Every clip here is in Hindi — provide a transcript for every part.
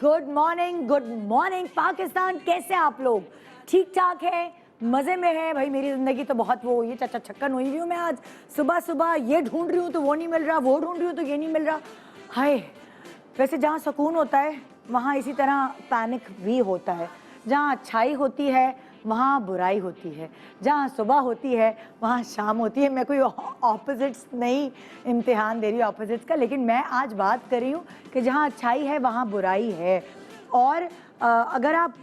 Good morning Pakistan. कैसे आप लोग? ठीक ठाक है, मज़े में है? भाई मेरी ज़िंदगी तो बहुत वो हुई है, चच्चा छक्कन हुई हूँ मैं आज। सुबह सुबह ये ढूंढ रही हूँ तो वो नहीं मिल रहा, वो ढूंढ रही हूँ तो ये नहीं मिल रहा। हाय, वैसे जहाँ सुकून होता है वहाँ इसी तरह पैनिक भी होता है। जहाँ अच्छाई होती है वहाँ बुराई होती है, जहाँ सुबह होती है वहाँ शाम होती है। मैं कोई ऑपोजिट्स नहीं इम्तिहान दे रही हूँ ऑपोजिट्स का, लेकिन मैं आज बात कर रही हूँ कि जहाँ अच्छाई है वहाँ बुराई है। और अगर आप,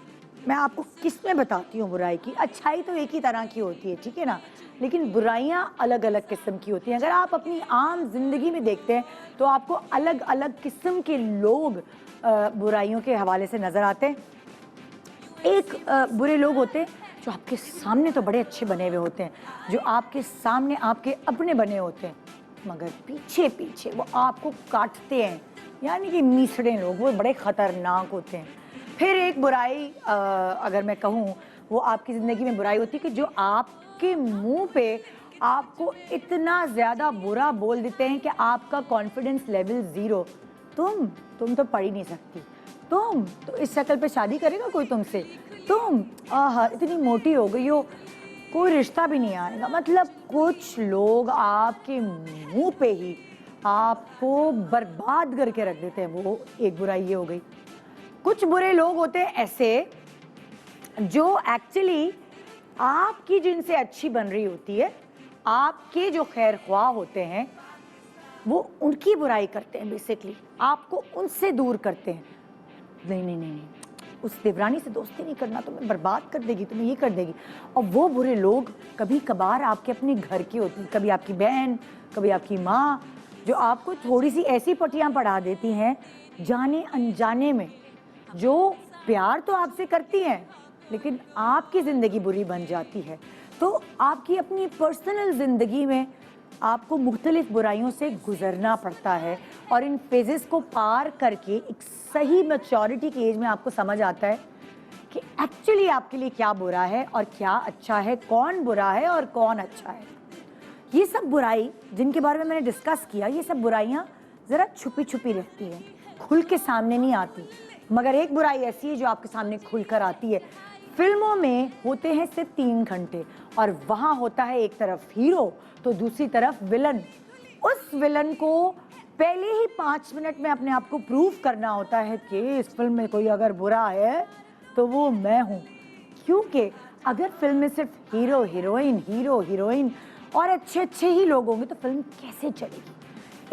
मैं आपको किस में बताती हूँ बुराई की, अच्छाई तो एक ही तरह की होती है, ठीक है ना, लेकिन बुराइयाँ अलग अलग किस्म की होती हैं। अगर आप अपनी आम जिंदगी में देखते हैं तो आपको अलग अलग किस्म के लोग बुराइयों के हवाले से नज़र आते हैं। एक बुरे लोग होते हैं जो आपके सामने तो बड़े अच्छे बने हुए होते हैं, जो आपके सामने आपके अपने बने होते हैं, मगर पीछे पीछे वो आपको काटते हैं, यानी कि मीसड़े लोग, वो बड़े ख़तरनाक होते हैं। फिर एक बुराई अगर मैं कहूँ, वो आपकी ज़िंदगी में बुराई होती है कि जो आपके मुंह पे आपको इतना ज़्यादा बुरा बोल देते हैं कि आपका कॉन्फिडेंस लेवल ज़ीरो। तुम तो पढ़ ही नहीं सकती, तुम तो इस शक्ल पे शादी करेगा कोई तुमसे, तुम इतनी मोटी हो गई हो, कोई रिश्ता भी नहीं आएगा। मतलब कुछ लोग आपके मुंह पे ही आपको बर्बाद करके रख देते हैं। वो एक बुराई ये हो गई। कुछ बुरे लोग होते हैं ऐसे जो एक्चुअली आपकी जिनसे अच्छी बन रही होती है, आपके जो खैर ख्वाह होते हैं, वो उनकी बुराई करते हैं, बेसिकली आपको उनसे दूर करते हैं। नहीं नहीं नहीं नहीं, उस देवरानी से दोस्ती नहीं करना, तुम्हें बर्बाद कर देगी, तुम्हें ये कर देगी। और वो बुरे लोग कभी कभार आपके अपने घर के होते हैं, कभी आपकी बहन, कभी आपकी माँ, जो आपको थोड़ी सी ऐसी पट्टियाँ पढ़ा देती हैं जाने अनजाने में, जो प्यार तो आपसे करती हैं लेकिन आपकी ज़िंदगी बुरी बन जाती है। तो आपकी अपनी पर्सनल ज़िंदगी में आपको मुख्तलिफ बुराइयों से गुजरना पड़ता है, और इन फेजेस को पार करके एक सही मैच्योरिटी की एज में आपको समझ आता है कि एक्चुअली आपके लिए क्या बुरा है और क्या अच्छा है, कौन बुरा है और कौन अच्छा है। ये सब बुराई जिनके बारे में मैंने डिस्कस किया, ये सब बुराइयाँ ज़रा छुपी छुपी रहती हैं, खुल के सामने नहीं आती। मगर एक बुराई ऐसी है जो आपके सामने खुल कर आती है। फिल्मों में होते हैं सिर्फ 3 घंटे, और वहाँ होता है एक तरफ हीरो तो दूसरी तरफ विलन। उस विलन को पहले ही 5 मिनट में अपने आप को प्रूव करना होता है कि इस फिल्म में कोई अगर बुरा है तो वो मैं हूँ। क्योंकि अगर फिल्म में सिर्फ हीरो हीरोइन और अच्छे अच्छे ही लोग होंगे तो फिल्म कैसे चलेगी?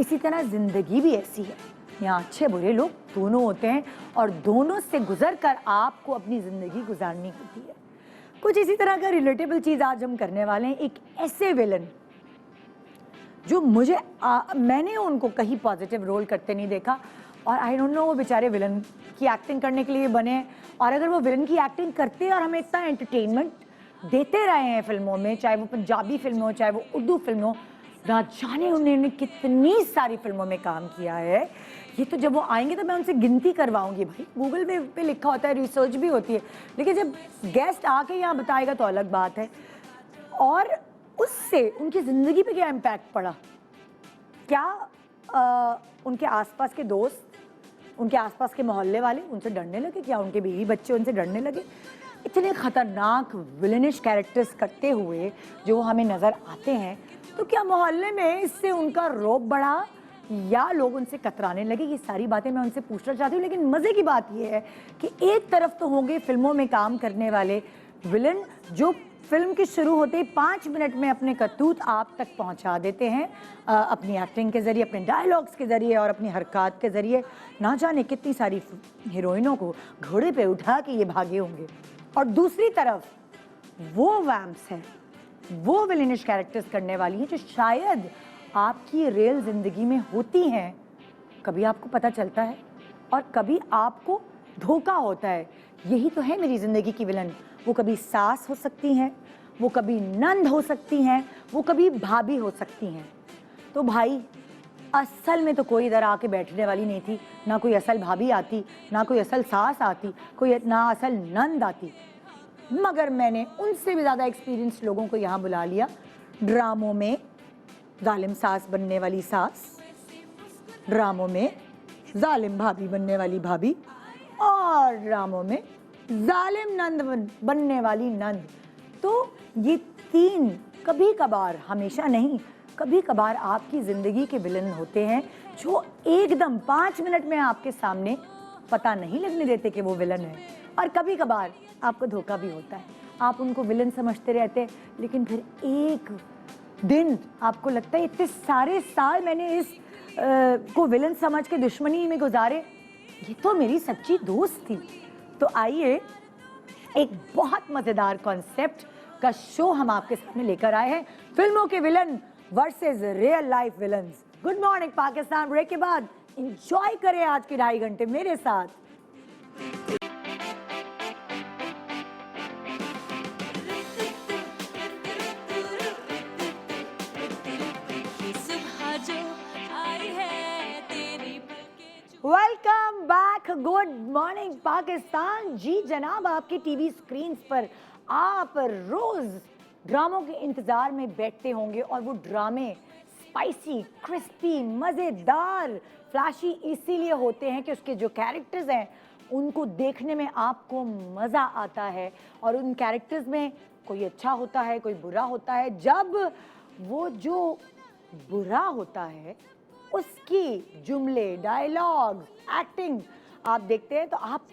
इसी तरह ज़िंदगी भी ऐसी है, यहाँ अच्छे बुरे लोग दोनों होते हैं, और दोनों से गुजर कर आपको अपनी ज़िंदगी गुजारनी होती है। कुछ इसी तरह का रिलेटेबल चीज़ आज हम करने वाले हैं। एक ऐसे विलन जो मैंने उनको कहीं पॉजिटिव रोल करते नहीं देखा, और आई डोंट नो वो बेचारे विलन की एक्टिंग करने के लिए बने, और अगर वो विलन की एक्टिंग करते और हमें इतना एंटरटेनमेंट देते रहे हैं फिल्मों में, चाहे वो पंजाबी फिल्म हो चाहे वो उर्दू फिल्म हो, ना जाने उन्होंने कितनी सारी फिल्मों में काम किया है। ये तो जब वो आएंगे तो मैं उनसे गिनती करवाऊंगी। भाई गूगल पे लिखा होता है, रिसर्च भी होती है, लेकिन जब गेस्ट आके यहाँ बताएगा तो अलग बात है। और उससे उनकी ज़िंदगी पे क्या इम्पैक्ट पड़ा, क्या उनके आसपास के दोस्त, उनके आसपास के मोहल्ले वाले उनसे डरने लगे, क्या उनके बीवी बच्चे उनसे डरने लगे? इतने ख़तरनाक विलेनिश कैरेक्टर्स करते हुए जो हमें नज़र आते हैं, तो क्या मोहल्ले में इससे उनका रौब बढ़ा या लोग उनसे कतराने लगे? ये सारी बातें मैं उनसे पूछना चाहती हूँ। लेकिन मज़े की बात ये है कि एक तरफ तो होंगे फिल्मों में काम करने वाले विलन जो फिल्म के शुरू होते ही 5 मिनट में अपने करतूत आप तक पहुंचा देते हैं, अपनी एक्टिंग के ज़रिए, अपने डायलॉग्स के ज़रिए और अपनी हरकत के ज़रिए। ना जाने कितनी सारी हीरोइनों को घोड़े पे उठा के ये भागे होंगे। और दूसरी तरफ वो वैम्प्स हैं, वो विलेनिश कैरेक्टर्स करने वाली हैं जो शायद आपकी रियल ज़िंदगी में होती हैं। कभी आपको पता चलता है और कभी आपको धोखा होता है। यही तो है मेरी ज़िंदगी की विलन। वो कभी सास हो सकती हैं, वो कभी नंद हो सकती हैं, वो कभी भाभी हो सकती हैं। तो भाई असल में तो कोई इधर आके बैठने वाली नहीं थी, ना कोई असल भाभी आती, ना कोई असल सास आती, कोई ना असल नंद आती। मगर मैंने उनसे भी ज़्यादा एक्सपीरियंस लोगों को यहाँ बुला लिया। ड्रामों में जालिम सास बनने वाली सास, ड्रामों में जालिम भाभी बनने वाली भाभी, और ड्रामों में जालिम नंद बनने वाली नंद। तो ये तीन कभी कभार, हमेशा नहीं, कभी कभार आपकी जिंदगी के विलन होते हैं जो एकदम 5 मिनट में आपके सामने पता नहीं लगने देते कि वो विलन है। और कभी कभार आपको धोखा भी होता है, आप उनको विलन समझते रहते हैं, लेकिन फिर एक दिन आपको लगता है इतने सारे साल मैंने इस को विलन समझ के दुश्मनी में गुजारे, ये तो मेरी सच्ची दोस्त थी। तो आइए एक बहुत मजेदार कॉन्सेप्ट का शो हम आपके सामने लेकर आए हैं, फिल्मों के villain versus real life villains. Good morning Pakistan, break के बाद एंजॉय करें आज के 2.5 घंटे मेरे साथ। Welcome back, good morning Pakistan. जी जनाब, आपकी टीवी स्क्रीन पर आप रोज ड्रामों के इंतजार में बैठते होंगे और वो ड्रामे स्पाइसी, क्रिस्पी, मज़ेदार, फ्लैशी इसीलिए होते हैं कि उसके जो कैरेक्टर्स हैं उनको देखने में आपको मज़ा आता है और उन कैरेक्टर्स में कोई अच्छा होता है, कोई बुरा होता है। जब वो जो बुरा होता है उसकी जुमले, डायलॉग्स, एक्टिंग आप देखते हैं तो आप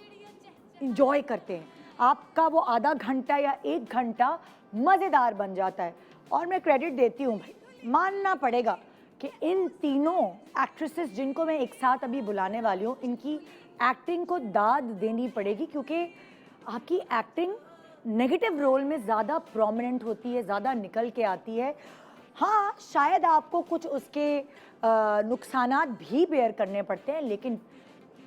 इंजॉय करते हैं, आपका वो आधा घंटा या 1 घंटा मज़ेदार बन जाता है। और मैं क्रेडिट देती हूँ भाई, मानना पड़ेगा कि इन तीनों एक्ट्रेसेस जिनको मैं एक साथ अभी बुलाने वाली हूँ, इनकी एक्टिंग को दाद देनी पड़ेगी, क्योंकि आपकी एक्टिंग नेगेटिव रोल में ज़्यादा प्रोमिनेंट होती है, ज़्यादा निकल के आती है। हाँ, शायद आपको कुछ उसके नुकसानात भी बेयर करने पड़ते हैं, लेकिन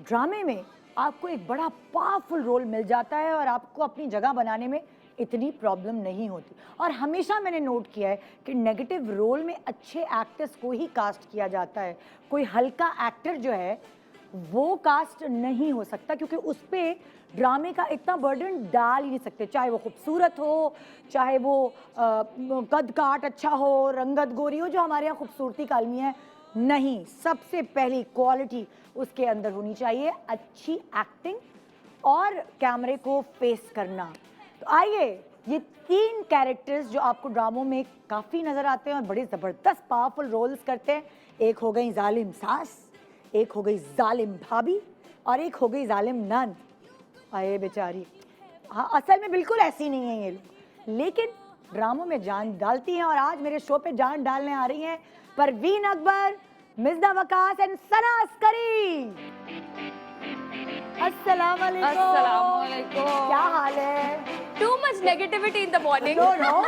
ड्रामे में आपको एक बड़ा पावरफुल रोल मिल जाता है और आपको अपनी जगह बनाने में इतनी प्रॉब्लम नहीं होती। और हमेशा मैंने नोट किया है कि नेगेटिव रोल में अच्छे एक्टर्स को ही कास्ट किया जाता है, कोई हल्का एक्टर जो है वो कास्ट नहीं हो सकता, क्योंकि उस पर ड्रामे का इतना बर्डन डाल ही नहीं सकते, चाहे वो खूबसूरत हो, चाहे वो कद काट अच्छा हो, रंगत गोरी हो, जो हमारे यहाँ खूबसूरती का आलमी है। नहीं, सबसे पहली क्वालिटी उसके अंदर होनी चाहिए अच्छी एक्टिंग और कैमरे को फेस करना। तो आइए, ये 3 कैरेक्टर्स जो आपको ड्रामों में काफ़ी नज़र आते हैं और बड़े ज़बरदस्त पावरफुल रोल्स करते हैं, एक हो गई जालिम सास, एक हो गई जालिम भाभी और एक हो गई जालिम नंद। आए बेचारी, हाँ असल में बिल्कुल ऐसी नहीं है ये लोग, लेकिन ड्रामों में जान डालती हैं। और आज मेरे शो पे जान डालने आ रही हैं परवीन अकबर, मिज़दा वकास एंड सना अस्करी। अस्सलाम वालेकुम। अस्सलाम वालेकुम। क्या हाल है? Too much negativity in the morning. No no,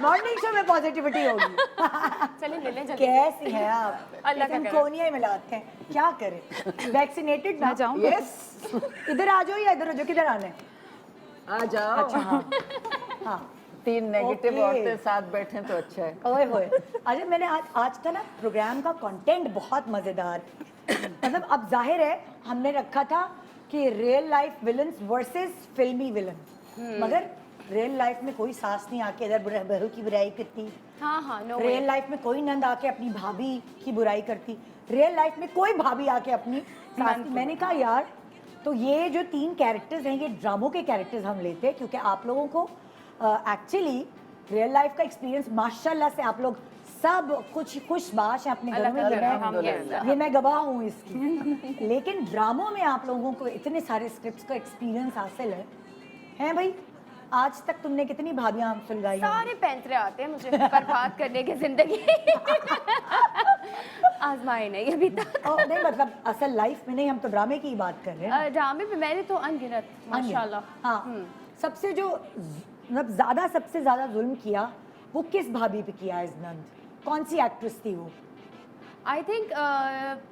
morning show में पॉजिटिविटी होगी। चलिए ले लें जल्दी। कैसी हैं आप? अल्लाह का हम करम। कोनिया ही मिलाते हैं, क्या करें? वैक्सीनेटेड ना जाऊं? यस। इधर आ जाओ या इधर आ जाओ, किधर आना है? आ जाओ। अच्छा हाँ हाँ, 3 नेगेटिव ओके। औरतें साथ बैठे तो अच्छा है। ओए होए। अच्छा, मैंने आज का ना प्रोग्राम का कंटेंट बहुत मजेदार, मतलब अब जाहिर है हमने रखा था कि रियल लाइफ विलन्स वर्सेस फिल्मी विलन, मगर रियल लाइफ में कोई सास नहीं आके इधर बहू की बुराई करती, हाँ हाँ, नो रियल वे। लाइफ में कोई नंद आके अपनी भाभी की बुराई करती, रियल लाइफ में कोई भाभी आके अपनी सास की। मैंने कहा यार, तो ये जो 3 कैरेक्टर्स हैं ये ड्रामों के कैरेक्टर्स हम लेते हैं, क्योंकि आप लोगों को एक्चुअली रियल लाइफ का एक्सपीरियंस माशाल्लाह से आप लोग सब कुछ खुशबाश है अपने घरों में, ये मैं गवाह हूँ इसकी। लेकिन ड्रामों में आप लोगों को इतने सारे स्क्रिप्ट्स का एक्सपीरियंस हासिल है भाई। आज तक तुमने कितनी भाभियां सुलगाई हैं? सारे पैंतरे आते हैं मुझे बर्बाद करने की जिंदगी। आजमाए नहीं अभी तक। नहीं मतलब असल लाइफ में नहीं, हम तो ड्रामे की ही बात कर रहे हैं। ड्रामे पे मैंने तो अनगिनत माशाल्लाह। हाँ, सबसे जो मतलब सबसे ज्यादा जुल्म किया वो किस भाभी पे किया है नंद? कौन सी एक्ट्रेस थी वो? आई थिंक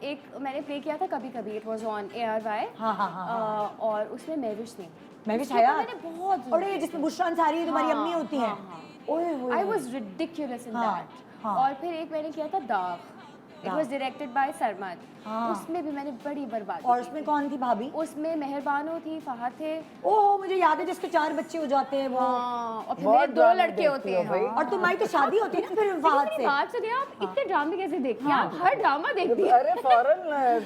एक मैंने प्ले किया था कभी कभी, इट वाज ऑन ARY। हाँ हाँ हाँ, और उसमें महविश थी। महविश उसमें तो हयात। मैंने बहुत और ये जिसमें बुशरा अंसारी तुम्हारी हाँ, अम्मी होती हैं। हाँ, हाँ। ओए होए। आई वॉज रिडिक्यूलस इन हाँ, दैट। हाँ। और फिर एक मैंने किया था दाग। It was directed by Sarmad. हाँ। उसमें भी मैंने बड़ी बर्बादी और की उसमें थी। कौन थी भाभी? उसमें मेहरबानो थी, फहद थे। ओह मुझे याद है जिसके 4 बच्चे हो जाते हैं वो। हाँ, और फिर बहुत मेरे 2 ड्रामे लड़के देखती होते हो हैं। भाई। और तुम्हारी तो शादी होती है ना फिर फहद मेरी से। बात सुनिए, आप इतने ड्रामे कैसे देखती हैं? आप हर ड्रामा देखती हैं। अरे फौरन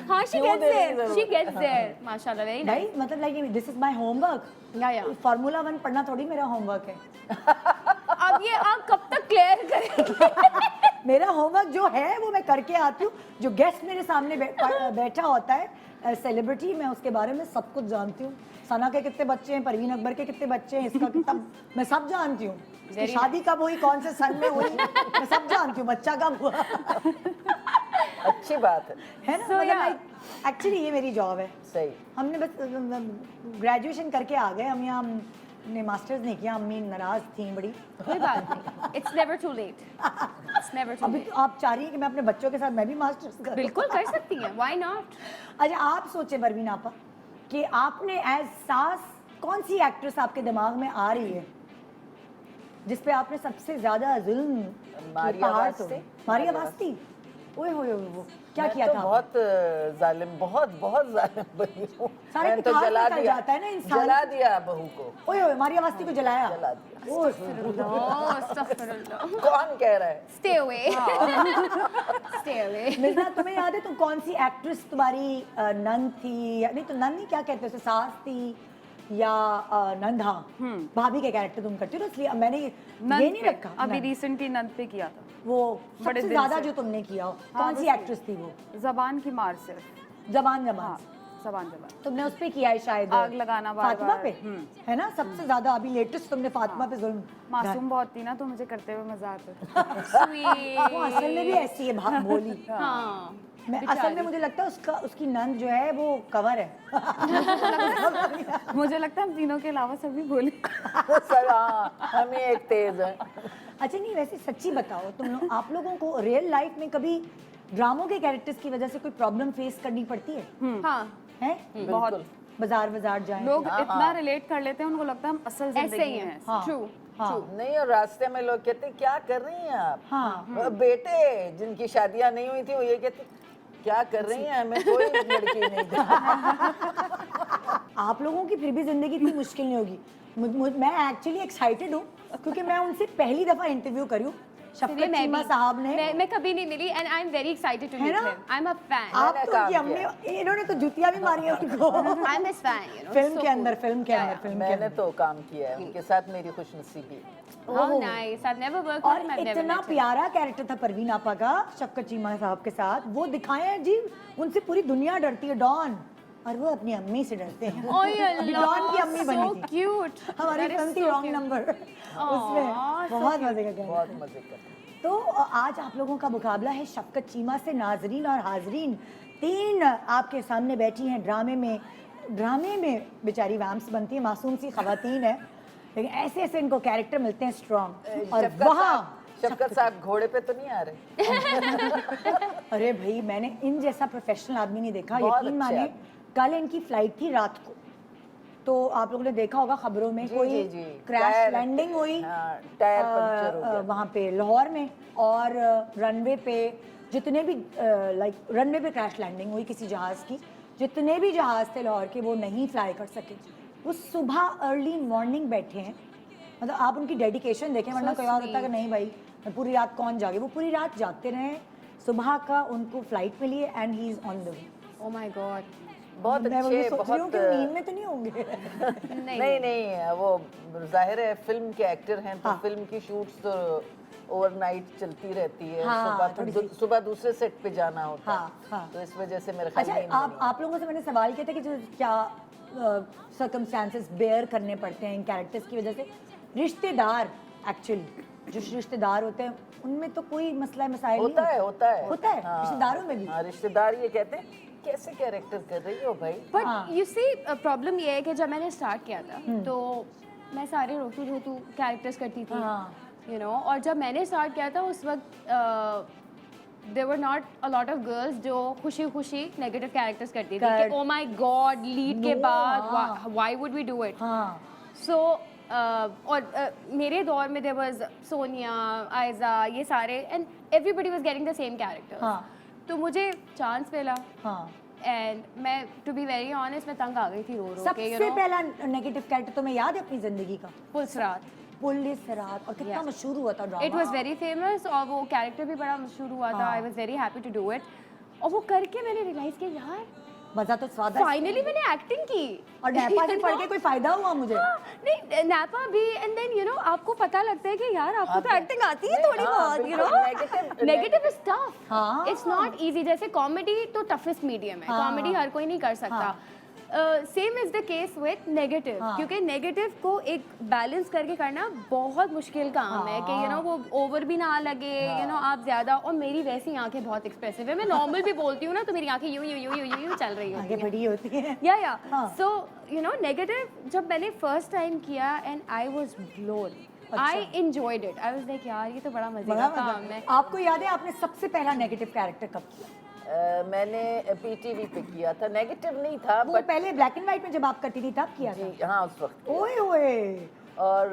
हाँ, she क्यों gets देने की there, जरूरत she है? gets there, माशाल्लाह, very nice। भाई मतलब like this is my homework. या फार्मूला 1 पढ़ना थोड़ी मेरा होमवर्क है। अब ये आप कब तक क्लियर करेंगे? मेरा होमवर्क जो है वो मैं करके आती हूँ। जो गेस्ट मेरे सामने बैठा होता है सेलिब्रिटी, मैं उसके बारे में सब कुछ जानती हूँ। सना के कितने बच्चे हैं, परवीन अकबर के कितने बच्चे हैं, इसका कितना मैं सब जानती हूँ। इसकी Very शादी कब हुई, कौन से सन में हुई, मैं सब जानती हूँ। बच्चा कब हुआ अच्छी बात है। ना। So, मतलब yeah. एक्चुअली ये मेरी जॉब है। सही। हमने बस ग्रेजुएशन करके आ गए, हम यहाँ हमने मास्टर्स नहीं किया। अम्मी नाराज थी बड़ी। कोई बात नहीं, it's never too late, it's never too अभी लेट। तो आप चाह रही हैं कि मैं अपने बच्चों के साथ मैं भी मास्टर्स करूं? बिल्कुल कर सकती हैं, व्हाई नॉट। अच्छा आप सोचे परवीन आपा कि आपने एज सास कौन सी एक्ट्रेस आपके दिमाग में आ रही है जिस पे आपने सबसे ज्यादा जुल्म की मारिया पहाड़ वास्ती। तोड़े? मारिया वास्ती। ओए होए वो क्या मैं किया तो था? बहुत जालिम, बहुत जालिम बनी हूँ। सारे मैंने तो पिठास जला निकल दिया, जाता है ना इंसान। जला दिया बहू को, ओए होए मारिया वास्ती को जलाया। जला दिया। ओए अस्तगफिरुल्लाह। कौन कह रहा है? Stay away, stay away. Mirza तुम्हें याद है तुम कौन सी एक्ट्रेस तुम्हारी नंद थी या नहीं, तो नंद नहीं क्या कहते हैं उसे, सास थी या नंद? हाँ भाभी के कैरेक्टर तुम करती हो ना, इसलिए मैंने ये नहीं रखा। अभी नंद। रिसेंटली नंद पे किया था। वो बड़े सबसे दिन ज्यादा से। जो तुमने किया हो हाँ, कौन सी बस एक्ट्रेस थी वो? जबान की मार सिर्फ। जबान जबान हाँ, जबान जबान। तुमने उस पे किया है शायद, आग लगाना बार फातिमा बार। पे है ना सबसे ज्यादा। अभी लेटेस्ट तुमने फातिमा पे जुल्म मासूम बहुत थी ना, तो मुझे करते हुए मजा आता था। वो असल में भी ऐसी है भोली। हाँ, मैं असल में मुझे लगता है उसकी नंद जो है वो कवर है। मुझे लगता है हम तीनों के अलावा सभी बोले। सर हाँ, हम ही एक तेज है। अच्छा नहीं वैसे सच्ची बताओ, तुम लोग आप लोगों को रियल लाइफ में कभी ड्रामों के कैरेक्टर्स की वजह से कोई प्रॉब्लम फेस करनी पड़ती है? हाँ, हैं? बहुत बाजार जाए लोग इतना रिलेट कर लेते हैं, उनको लगता है हम असल ऐसे जिंदगी ही में है, हैं। हाँ। ट्रू। हाँ नहीं, और रास्ते में लोग कहते क्या कर रही हैं आप? हाँ बेटे जिनकी शादियां नहीं हुई थी वो ये कहते क्या कर रही हैं, हमें कोई लड़की नहीं दी। आप लोगों की फिर भी जिंदगी इतनी मुश्किल नहीं होगी। मैं एक्चुअली एक्साइटेड हूँ क्योंकि मैं उनसे पहली दफा इंटरव्यू करी हूँ। शफकत चीमा साहब ने। मैं कभी नहीं मिली and I am very excited to है मीट ना? Him. I am a fan, आप मैंने तो काम उनकी किया। अम्मी, इन्होंने तो जुतियां भी मारी है उनको। I am his fan, you know. Film के अंदर फिल्म के मैंने तो काम किया है उनके साथ, मेरी खुशनसीबी। How nice, I never work और विद हिम, आई नेवर इतना मेट हिम। प्यारा कैरेक्टर था परवीन आपा का शफकत चीमा साहब के साथ, वो दिखाया है जी। उनसे पूरी दुनिया डरती है, डॉन, और वो अपनी अम्मी से डरते हैं। ओए अभी डॉन की अम्मी बनी सो थी क्यूट। हमारी फिल्म थी रॉन्ग नंबर, उसमें बहुत मजे का कैरेक्टर। बहुत मजे कर। तो आज आप लोगों का मुकाबला है शफकत चीमा से। नाजरीन और हाजरीन, 3 आपके सामने बैठी हैं ड्रामे में बेचारी वैम्स बनती है, मासूम सी खवातीन है, लेकिन ऐसे ऐसे इनको कैरेक्टर मिलते हैं स्ट्रॉन्ग। और वहाँ शफकत साहब घोड़े पे तो नहीं आ रहे? अरे भाई मैंने इन जैसा प्रोफेशनल आदमी नहीं देखा, बहुत यकीन अच्छे माने। कल इनकी फ्लाइट थी रात को, तो आप लोगों ने देखा होगा खबरों में, कोई क्रैश टायर- लैंडिंग हुई हाँ, टायर पंचर हो गया। वहाँ पे लाहौर में, और रनवे पे जितने भी लाइक रनवे पे क्रैश लैंडिंग हुई किसी जहाज़ की। जितने भी जहाज़ थे लाहौर के वो नहीं फ्लाई कर सके। वो सुबह अर्ली मॉर्निंग बैठे हैं, मतलब आप उनकी डेडिकेशन देखें, वरना कोई और होता है कि नहीं भाई मैं पूरी रात कौन जागे। वो पूरी रात जागते रहे, सुबह का उनको फ्लाइट मिली है and he is on the way. Oh my God. बहुत मैं वो ये अच्छे, सोच रही हूँ बहुत कि नींद में तो नहीं होंगे। नहीं, वो जाहिर है फिल्म के एक्टर हैं तो हाँ। फिल्म की शूट्स तो ओवरनाइट चलती रहती है। हाँ, सुबह दूसरे सेट पे जाना होता है। हाँ, हाँ। तो इस वजह से मेरे ख्याल अच्छा नींद आप लोगों से मैंने सवाल किया था कि जो क्या सर्कमस्टांसेस बेयर करने पड़ते हैं इन कैरेक्टर्स की वजह से। रिश्तेदार एक्चुअली जो रिश्तेदार होते हैं उनमें तो कोई मसला मसाइल नहीं होता है हाँ। रिश्तेदारों में भी। हाँ, रिश्तेदार ये कहते हैं कैसे कैरेक्टर कर रही हो भाई। बट यू सी प्रॉब्लम ये है कि जब मैंने स्टार्ट किया था तो मैं सारे रोतू धोतू कैरेक्टर्स करती थी, हाँ। You know. और जब मैंने स्टार्ट किया था उस वक्त there were not a lot of girls जो खुशी खुशी नेगेटिव कैरेक्टर्स करती थी कि ओ माय गॉड लीड के No, बाद हाँ। Why would we do it. हाँ सो और मेरे दौर में देयर वाज सोनिया, आयजा, ये सारे, and everybody was getting the same character. हाँ। तो मुझे चांस मिला हाँ एंड मैं टू बी वेरी ऑनेस्ट मैं तंग आ गई थी रो रो के, सबसे पहला नेगेटिव कैरेक्टर तुम्हें याद है अपनी जिंदगी का? पुलसरात। पुलिस रात, और कितना मशहूर हुआ था drama. It was very famous और वो कैरेक्टर भी बड़ा मशहूर हुआ था। I was very happy to do it और वो करके मैंने रियलाइज किया यार मजा तो स्वाद है। फाइनली मैंने एक्टिंग की और नैपा से पढ़ के कोई फायदा हुआ मुझे? नहीं नैपा भी एंड देन यू नो आपको पता लगता है कि यार आपको तो एक्टिंग आती है थोड़ी हाँ, बहुत, यू बिल्कुल, नो नेगेटिव इज टफ। हाँ। It's not easy. जैसे कॉमेडी तो टफेस्ट मीडियम है, कॉमेडी हर कोई नहीं कर सकता। Same is the case with negative, क्योंकि नेगेटिव को एक बैलेंस करके करना बहुत मुश्किल काम है कि यू नो वो ओवर भी ना लगे, यू नो आप ज्यादा। और मेरी वैसी आंखें बहुत एक्सप्रेसिव है, मैं नॉर्मल भी बोलती हूँ ना तो मेरी आंखें यूं यूं यूं यूं यूं चल रही होती आगे हैं। बड़ी होती है। या हाँ। सो यू नो नेगेटिव जब मैंने फर्स्ट टाइम किया and I was blown, I enjoyed it. I was like यार ये तो बड़ा मजे का काम है। आपको याद है आपने सबसे पहला नेगेटिव कैरेक्टर कब किया? मैंने पीटीवी पे किया था, नेगेटिव नहीं था वो पहले ब्लैक एंड व्हाइट में जब आप करती थी तब किया था? जी हाँ उस वक्त। ओए ओए और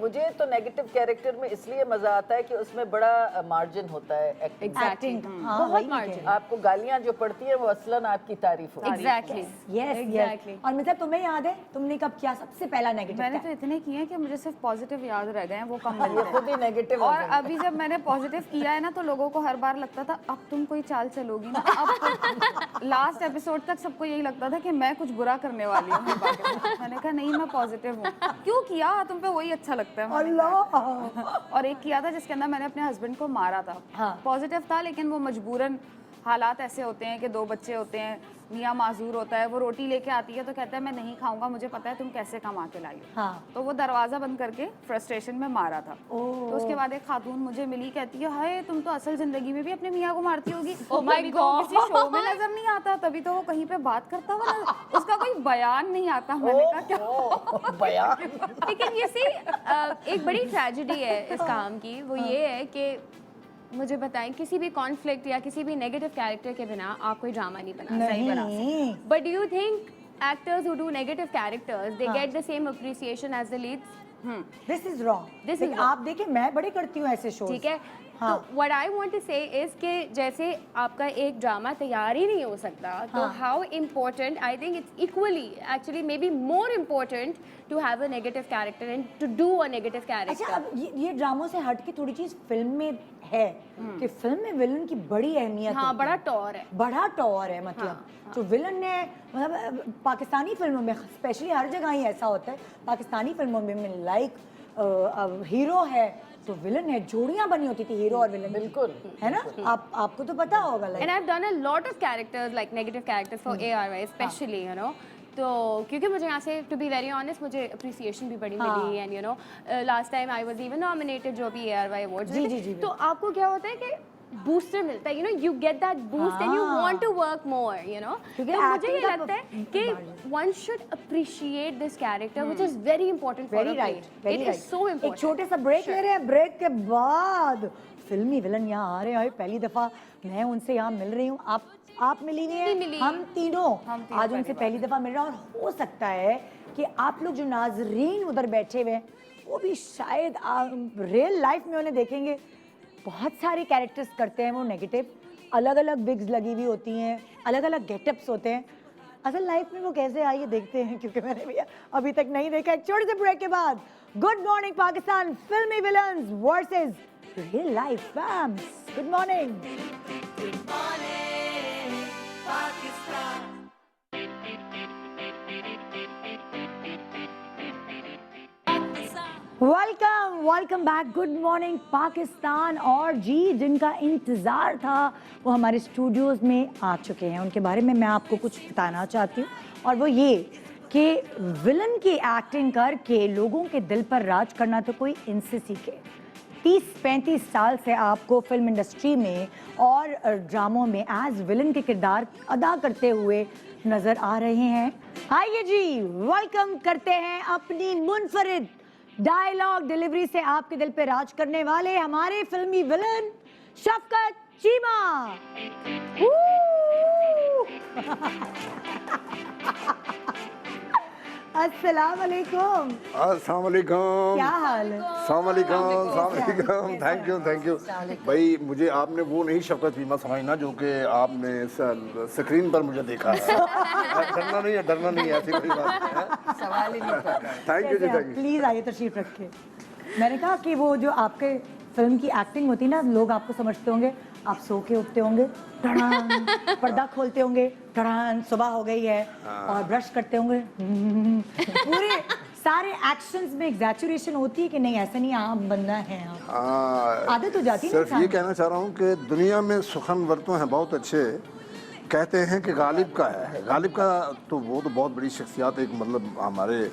मुझे तो नेगेटिव कैरेक्टर में इसलिए मजा आता है कि उसमें बड़ा मार्जिन होता है एक्टिंग। एग्जैक्टली हाँ, वही बहुत मैं मार्जिन। आपको गालियां जो पड़ती है वो असलन आपकी तारीफ होती है। Exactly yes Exactly. यस। और मतलब तुम्हें याद है तुमने कब किया सबसे पहला नेगेटिव? मैंने तो इतने किए हैं कि मुझे सिर्फ पॉजिटिव याद रह गए हैं, वो कम मिलते ये हैं। खुद ही नेगेटिव और अभी जब मैंने पॉजिटिव किया है ना तो लोगों को हर बार लगता था अब तुम कोई चाल चलोगी ना। अब लास्ट एपिसोड तक सबको यही लगता था कि मैं कुछ बुरा करने वाली हूँ। मैंने कहा नहीं मैं पॉजिटिव हूँ। क्यों किया, तुम पे वही अच्छा लगता है। मैंने अल्लाह। और एक किया था जिसके अंदर मैंने अपने हस्बैंड को मारा था। हाँ। पॉजिटिव था लेकिन वो मजबूरन हालात ऐसे होते हैं कि 2 बच्चे होते हैं, मियाँ माजूर होता है, वो रोटी लेके आती है तो कहता है मैं नहीं खाऊंगा, मुझे पता है तुम कैसे कमा के लाई हो। हाँ। तो वो दरवाजा बंद करके फ्रस्ट्रेशन में मारा था। तो उसके बाद एक खातून मुझे मिली, कहती है हाय तुम तो असल जिंदगी में भी अपने मियाँ को मारती होगी। Oh my तभी तो वो God. किसी शो में नजर नहीं आता, तभी तो वो कहीं पे बात करता हुआ उसका कोई बयान नहीं आता। मैंने कहा क्या बयान। लेकिन ये सी एक बड़ी ट्रेजेडी है इस काम की, वो ये है कि मुझे बताएं किसी भी कॉन्फ्लिक्ट या किसी भी नेगेटिव कैरेक्टर के बिना आप कोई ड्रामा नहीं बना नहीं। But do you think actors who do negative characters they get the same appreciation as the leads? This is wrong. This is wrong. आप देखिए मैं बड़ी करती हूँ ऐसे शो। ठीक है। हाँ। तो व्हाट आई वांट टू से इज कि जैसे आपका एक ड्रामा तैयार ही नहीं हो सकता, तो how important I think it's equally actually maybe more important to have a negative character and to do a negative अच्छा कैरेक्टर। अब ये ड्रामों से हट के थोड़ी चीज फिल्म में है कि फिल्म में विलन की बड़ी अहमियत हाँ होती बड़ा है। टॉर है। बड़ा टॉर है मतलब जो विलन ने मतलब पाकिस्तानी फिल्मों में स्पेशली हर जगह ही ऐसा होता है। पाकिस्तानी फिल्मों में लाइक हीरो है तो विलन है, जोड़ियां बनी होती थी हीरो और विलन। बिल्कुल है ना? आपको तो पता होगा And like. I've done a lot of characters like negative characters for ARY especially, you know. तो क्योंकि मुझे यहाँ से टू बी वेरी ऑनेस्ट मुझे अप्रिसिएशन भी बड़ी मिली and you know last time I was even nominated जो भी ARY अवार्ड्स जी, जी, जी, तो आपको क्या होता है कि बूस्टर मिलता है, you know you get that boost and you want to work more, you know. क्योंकि तो मुझे acting ये का लगता है कि one should appreciate this character which is very important for very right, very it is so right. एक इंपॉर्टेंट। छोटे सा ब्रेक ले रहे हैं, ब्रेक के बाद फिल्मी विलन यहाँ आ रहे हैं। पहली दफा मैं उनसे यहाँ मिल रही हूँ, आप मिली हुई हैं, मिली। हम तीनों आज उनसे पहली दफा मिल रहे हैं। और हो सकता है कि आप लोग जो नाजरीन उधर बैठे हुए हैं वो भी शायद रियल लाइफ में उन्हें देखेंगे। बहुत सारे कैरेक्टर्स करते हैं वो नेगेटिव, अलग अलग विग्स लगी हुई होती हैं, अलग अलग गेटअप्स होते हैं। असल लाइफ में वो कैसे आइए देखते हैं, क्योंकि मैंने भी अभी तक नहीं देखा। एक छोटे से ब्रेक के बाद गुड मॉर्निंग पाकिस्तान, फिल्मी villains versus real life fams. Good morning. Welcome back. Good morning Pakistan. और जी जिनका इंतज़ार था वो हमारे स्टूडियोज़ में आ चुके हैं, उनके बारे में मैं आपको कुछ बताना चाहती हूँ। और वो ये कि विलन की एक्टिंग करके लोगों के दिल पर राज करना तो कोई इनसे सीखे। 30-35 साल से आपको फिल्म इंडस्ट्री में और ड्रामों में एज विलन के किरदार अदा करते हुए नज़र आ रहे हैं। आइए जी वेलकम करते हैं अपनी मुनफरिद डायलॉग डिलीवरी से आपके दिल पे राज करने वाले हमारे फिल्मी विलन शफकत चीमा। अस्सलाम वालेकुम, अस्सलाम वालेकुम। क्या हाल है? अस्सलाम वालेकुम। थैंक यू भाई, मुझे आपने वो नहीं शफकत बीमा समझ ना जो कि आपने स्क्रीन पर मुझे देखा है। डरना नहीं है, ऐसी कोई बात नहीं है। सवाल ही नहीं था। थैंक यू जी, थैंक यू। प्लीज आइए, तशरीफ रखिए। मैंने कहा कि वो जो आपके फिल्म की एक्टिंग होती है ना, लोग आपको समझते होंगे आप सो के उठते होंगे, टड़ान, पर्दा खोलते होंगे, टड़ान, सुबह हो गई है, और ब्रश करते होंगे। पूरे सारे एक्शंस में एग्जैचुरेशन होती है कि नहीं? ऐसा नहीं, आप बंदा है, आप आदत हो जाती है सिर्फ इंसान ये को। कहना चाह रहा हूँ कि दुनिया में सुखनवर तो हैं बहुत अच्छे, कहते हैं कि गालिब का है। गालिब का तो वो तो बहुत बड़ी शख्सियत, एक मतलब हमारे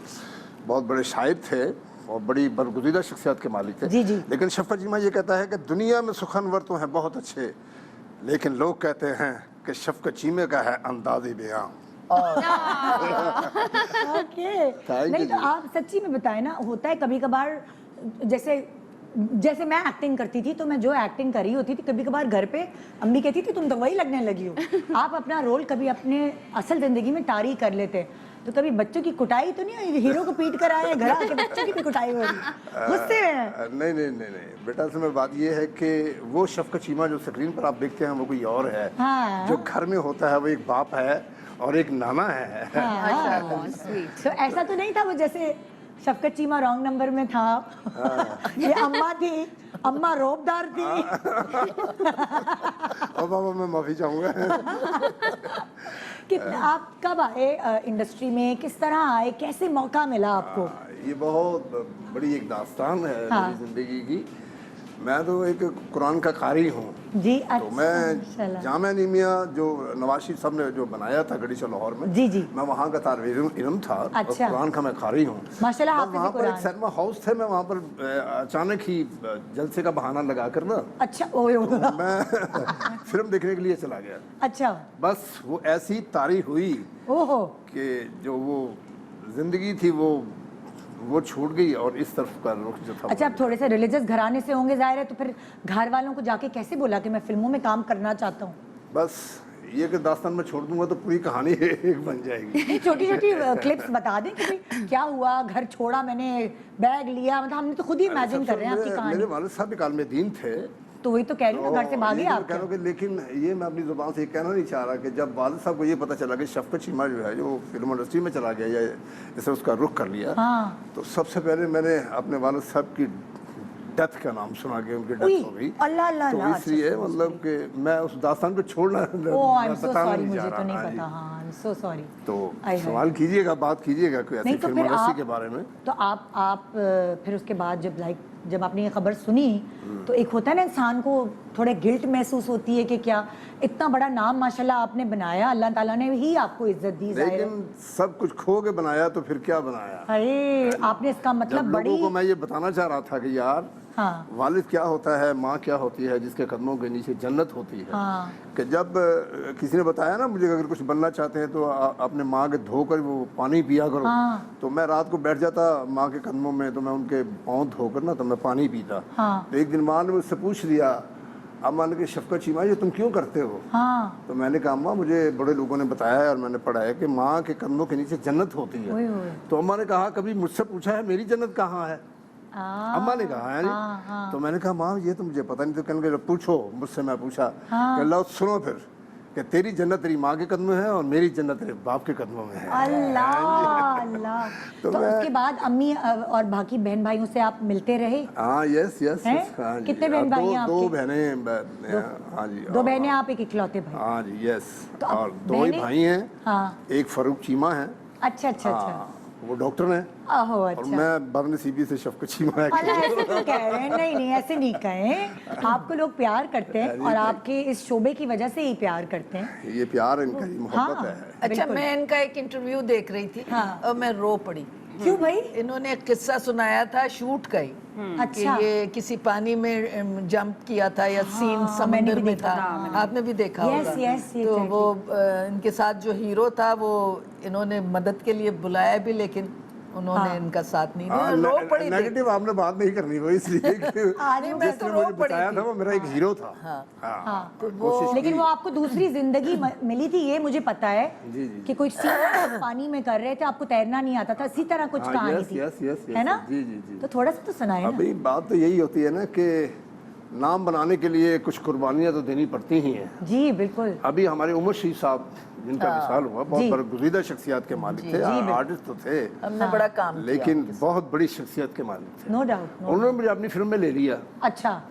बहुत बड़े शायर थे और बड़ी बरगुज़ीदा शख्सियत के मालिक थे। जी, जी। लेकिन शफकत जीमा ये कहता है कि दुनिया में सुखनवर तो हैं बहुत अच्छे, लेकिन लोग कहते हैं कि शफकत चीमे का है अंदाज़े बयां। ओके, Thank नहीं you तो जी। आप सच्ची में बताएं ना, होता है कभी कभार, जैसे मैं एक्टिंग करती थी तो मैं जो एक्टिंग कर रही होती थी, कभी कभार घर पे अम्मी कहती थी तुम तो वही लगने लगी हो। आप अपना रोल कभी अपने असल जिंदगी में तारी कर लेते, तो कभी बच्चों की कुटाई तो नहीं हुई? हीरो को पीट कर आए, घर आके बच्चों की भी कुटाई हो रही, गुस्से में हैं। नहीं बेटा, असल में बात ये है कि वो शफकत चीमा जो स्क्रीन पर आप देखते हैं वो कोई और है। हाँ। जो घर में होता है वो एक बाप है और एक नाना है। तो ऐसा तो नहीं था वो जैसे शफकत चीमा रॉन्ग नंबर में था, ये अम्मा थी, अम्मा रोबदार थी। और बाबा मैं माफ़ी चाहूँगा। कि आप कब आए इंडस्ट्री में, किस तरह आए, कैसे मौका मिला आपको? ये बहुत बड़ी एक दास्तान है हाँ। मेरी ज़िंदगी की। मैं तो एक कुरान का कारी हूँ। जी, तो अच्छा, मैं माशाल्लाह। जामिया निमिया जो नवाज शरीफ साहब ने जो बनाया था गडीशा लाहौर में, जी, जी। मैं वहाँ का तालिब इल्म था। अच्छा। और कुरान का मैं कारी हूँ। माशाल्लाह, बस हाफिज़ वहाँ पर कुरान। एक सिनेमा हाउस थे, मैं वहाँ पर अचानक ही जलसे का बहाना लगा कर ना अच्छा, ओए मैं फिल्म देखने के लिए चला गया। अच्छा, बस वो ऐसी तारी हुई ओहो, कि जो वो जिंदगी थी वो छूट गई और इस तरफ का रुख जो था। अच्छा, आप थोड़े से रिलीजियस घराने से होंगे जाहिर है, तो फिर घर वालों को जाके कैसे बोला कि मैं फिल्मों में काम करना चाहता हूँ? बस ये कि दास्तान में छोड़ दूंगा तो पूरी कहानी एक बन जाएगी। नहीं, छोटी छोटी क्लिप्स बता दें कि भाई क्या हुआ, घर छोड़ा मैंने, बैग लिया, मतलब हमने तो खुद ही इमेजिन कर रहे हैं आपकी मेरे कहानी। वालिद साहब भी काल में दीन थे, तो वही तो कह रही हूँ ना, घर से भागे आप। कह रहा हूँ कि लेकिन ये मैं अपनी जुबान से ये कहना नहीं चाह रहा कि जब वालिद साहब को ये पता चला कि शफकत चीमा जो है जो फिल्म इंडस्ट्री में चला गया या इसे उसका रुख कर लिया, हाँ। तो सबसे पहले मैंने अपने वालिद साहब की डेथ का नाम सुना कि उनकी डेथ हो गई। अल्लाह अल्लाह तो अल्लाह, इसलिए मतलब कि मैं उस दास्तान को छोड़ना ओह आई एम सो बताना सॉरी, नहीं मुझे चाह तो रहा। नहीं हाँ जी। पता, हाँ आई एम सो सॉरी। तो आय हाय। सवाल कीजिएगा, बात कीजिएगा कोई ऐसी नहीं तो फिल्म फिर इंडस्ट्री आप के बारे में। तो आप फिर उसके बाद जब आपने ये खबर सुनी, तो एक होता है ना इंसान को थोड़े गिल्ट महसूस होती है कि क्या इतना बड़ा नाम माशाल्लाह आपने बनाया, अल्लाह ताला ने ही आपको इज्जत दी जाहिर है। लेकिन सब कुछ खो के बनाया तो फिर क्या बनाया। अरे आपने इसका जब मतलब लोगों बड़ी, को मैं ये बताना चाह रहा था कि यार हाँ वालिद क्या होता है, माँ क्या होती है, जिसके कदमों के नीचे जन्नत होती है। हाँ। कि जब किसी ने बताया ना मुझे अगर कुछ बनना चाहते हैं तो अपने माँ के धोकर वो पानी पिया करो। हाँ। तो मैं रात को बैठ जाता माँ के कदमों में, तो मैं उनके पाँव धोकर ना तो मैं पानी पीता। हाँ। तो एक दिन माँ ने मुझसे पूछ लिया, अब मान के शफकत चीमा ये तुम क्यों करते हो? हाँ, तो मैंने कहा अम्मा मुझे बड़े लोगों ने बताया है और मैंने पढ़ा है कि माँ के कदमों के नीचे जन्नत होती ओए है। ओए। तो अम्मा ने कहा कभी मुझसे पूछा है मेरी जन्नत कहाँ है? अम्मा ने कहा है हाँ, हाँ। तो मैंने कहा माँ ये तो मुझे पता नहीं। तो कहने लगे पूछो मुझसे। मैं पूछा हाँ। कि लो सुनो फिर कि तेरी जन्नत तेरी माँ के कदमों में है और मेरी जन्नत तेरे बाप के कदमों में है। अल्लाह अल्लाह। तो तो मैं- उसके बाद अम्मी और बाकी बहन भाइयों से आप मिलते रहे? हाँ यस यस हैं? हाँ जी। कितने बहन भाई हैं दो आपके? बहनें। हाँ जी। दो बहनें, आप एक इकलौते भाई? हाँ जी यस। तो अब और दो ही बहनें- भाई हैं। हाँ, एक फारूक चीमा है। अच्छा अच्छा अच्छा, हाँ, वो डॉक्टर हैं। ओहो और अच्छा। मैं बदनसीबी से शफकत चीमा है। अल्लाह ऐसे क्यों कह रहे हैं? नहीं नहीं ऐसे नहीं कहें, आपको लोग प्यार करते हैं और आपके इस शोबे की वजह से ही प्यार करते हैं। ये प्यार इनका ही मोहब्बत हाँ। है। अच्छा, बिल्कुल। मैं इनका एक इंटरव्यू देख रही थी हाँ। और मैं रो पड़ी। क्यों भाई? इन्होंने एक किस्सा सुनाया था शूट का ही कि अच्छा। ये किसी पानी में जंप किया था या सीन मैंने समंदर भी में देखा था। आपने भी देखा Yes, होगा। yes, तो exactly. वो इनके साथ जो हीरो था वो इन्होंने मदद के लिए बुलाया भी, लेकिन उन्होंने इनका साथ नहीं हाँ, दिया। लो पड़ी थी। नेगेटिव आपने बात नहीं करनी वो इसलिए कि आज मैं जिसने तो रो मुझे पड़ी बताया थी। था वो मेरा एक हीरो था। हाँ तो वो लेकिन वो आपको दूसरी जिंदगी मिली थी, ये मुझे पता है जी, जी। कि कोई सीन पानी में कर रहे थे, आपको तैरना नहीं आता था, इसी तरह कुछ हाँ, कहानी यस, थी, यस, यस, है ना? जी, जी, जी। तो थोड़ा सा तो सुनाए ना। अभी बात तो यही होती है ना कि नाम बनाने के लिए कुछ कुर्बानियां तो देनी पड़ती ही हैं। जी बिल्कुल। अभी हमारे उमर शीख साहब जिनका विशाल हुआ, जी। बहुत बरगुज़ीदा शख्सियत के मालिक थे, आर्टिस्ट तो थे हमने बड़ा काम किया। लेकिन बहुत बड़ी शख्सियत के मालिक थे। No doubt. उन्होंने मुझे अपनी फिल्म में ले लिया, अच्छा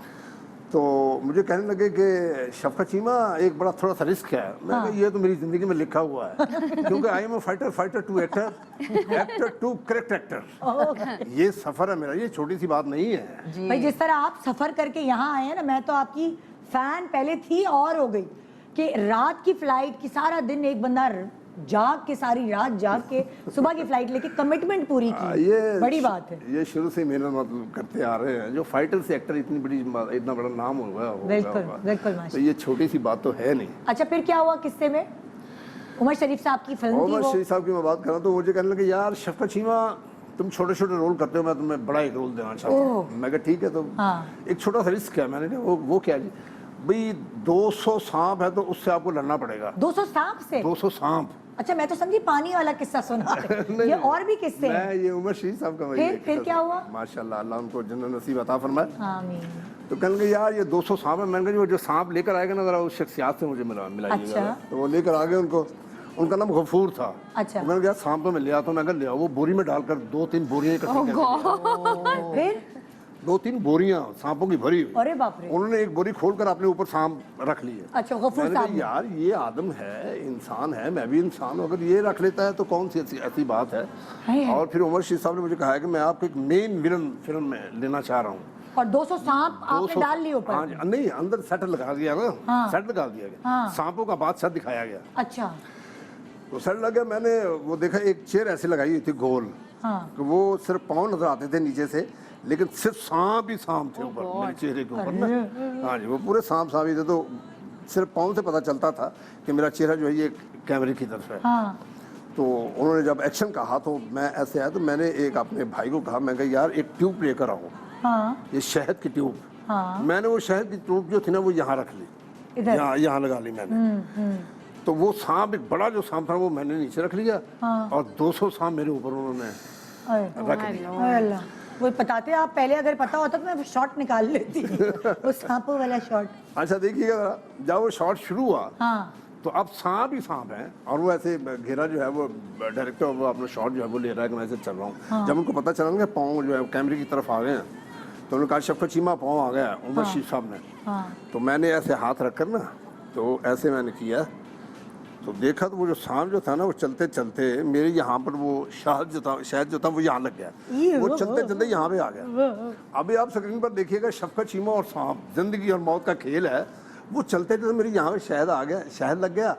तो मुझे कहने लगे कि शफकत चीमा एक बड़ा थोड़ा सा रिस्क है। मैंने कहा ये तो मेरी जिंदगी में लिखा हुआ है क्योंकि I am fighter, fighter to actor, actor to correct actor. ये सफर है मेरा, ये छोटी सी बात नहीं है। भाई जिस तरह आप सफर करके यहाँ आए हैं ना, मैं तो आपकी फैन पहले थी और हो गई कि रात की फ्लाइट की सारा दिन एक बंदा जाग के, सारी रात जाग के सुबह की फ्लाइट लेके कमिटमेंट पूरी की, ये बड़ी बात है। ये शुरू से मेहनत मतलब करते आ रहे हैं। जो फाइटर से एक्टर इतना बड़ा नाम होगा बिल्कुल बिल्कुल तो माशा। ये छोटी सी बात तो है नहीं। अच्छा फिर क्या हुआ किस्से में? उमर शरीफ साहब की फिल्म थी उमर वो। शरीफ साहब की मैं बात कर रहा हूँ तो मुझे कहने लगे यार शफकत चीमा तुम छोटे छोटे रोल करते हो, मैं तुम्हें बड़ा एक रोल देना चाहता हूँ। मैं कहा ठीक है, तो हाँ। एक छोटा सा रिस्क है। मैंने कहा वो क्या जी? भाई 200 सांप है तो उससे आपको लड़ना पड़ेगा। 200 सांप से? 200 सांप। अच्छा मैं तो समझी पानी वाला किस्सा सुना रहे। ये और भी किस्से हैं? मैं ये उमर शरीफ साहब का फिर क्या हुआ? माशाल्लाह, अल्लाह उनको जन्नत नसीब अता फरमाए। आमीन। तो कहने लगे यार ये 200 सांप है। मैंने कहा जी वो जो सांप लेकर आएगा ना जरा उस शख्सियत से मुझे मिलाइएगा। अच्छा। तो वो लेकर आ गए, उनको उनका नाम गफूर था। अच्छा। मैंने कहा सांप तो मैं ले आता हूँ। मैं कहा ले आओ। वो बोरी में डालकर 2-3 बोरियां इकट्ठी कर दी। फिर 2-3 बोरियां सांपों की भरी हुई। अरे बाप रे। उन्होंने एक बोरी खोलकर अपने ऊपर सांप रख लिए। अच्छा गफूर मैंने कहा साहब ने। यार ये आदम है, इंसान है, मैं भी इंसान हूँ, अगर ये रख लेता है तो कौन सी ऐसी बात है। है। और फिर उमर शीख साहब ने मुझे कहा है कि मैं आपको एक मेन विलन फिल्म में लेना चाह रहा हूँ। और 200 सांप आपने 200 डाल लिए हाँ ऊपर? जी, नहीं अंदर सेट लगा दिया ना। हाँ। सेट लगा दिया गया। हाँ। सांपों का बादशाह दिखाया गया। अच्छा। तो सेट लग गया। मैंने वो देखा एक चेयर ऐसे लगाई हुई थी गोल, हाँ। कि वो सिर्फ पाँव नजर आते थे नीचे से, लेकिन सिर्फ सांप ही सांप थे ऊपर मेरे चेहरे के ऊपर ना। हाँ जी, वो पूरे सांप ही थे। तो सिर्फ पाँव से पता चलता था कि मेरा चेहरा जो है ये कैमरे की तरफ है। हाँ। तो उन्होंने जब एक्शन कहा तो मैं ऐसे आया, तो मैंने एक अपने भाई को कहा, मैं कहा यार एक ट्यूब लेकर आओ, हाँ। ये शहद की ट्यूब। हाँ। मैंने वो शहद की ट्यूब जो थी ना वो यहाँ रख ली, इधर? यहाँ लगा ली मैंने। तो वो सांप, एक बड़ा जो सांप था वो मैंने नीचे रख लिया। और 200 सांप मेरे ऊपर उन्होंने रख दिया। अरे अल्लाह, वो बताते आप पहले, अगर पता होता तो मैं शॉट निकाल लेती वो सांपों वाला शॉट। अच्छा देखिएगा जरा, जब वो शॉट शुरू हुआ हाँ। तो अब सांप ही सांप है, और वो ऐसे घेरा जो है वो डायरेक्टर वो अपना शॉट जो है वो ले रहा है कि मैं ऐसे चल रहा हूँ। जब उनको पता चला ना कि पाँव जो है कैमरे की तरफ आ गए हैं, तो उन्होंने कहा शफकत चीमा पाँव आ गया उमर शीख साहब ने। तो मैंने ऐसे हाथ रखकर ना, तो ऐसे मैंने किया, तो देखा तो वो जो सांप जो था ना वो चलते चलते मेरे यहाँ पर वो शहद जो था वो यहाँ लग गया। वो चलते चलते यहाँ पे आ गया। अभी आप स्क्रीन पर देखिएगा शफकत चीमा और सांप, जिंदगी और मौत का खेल है। वो चलते चलते मेरे यहाँ पे शहद आ गया, शहद लग गया,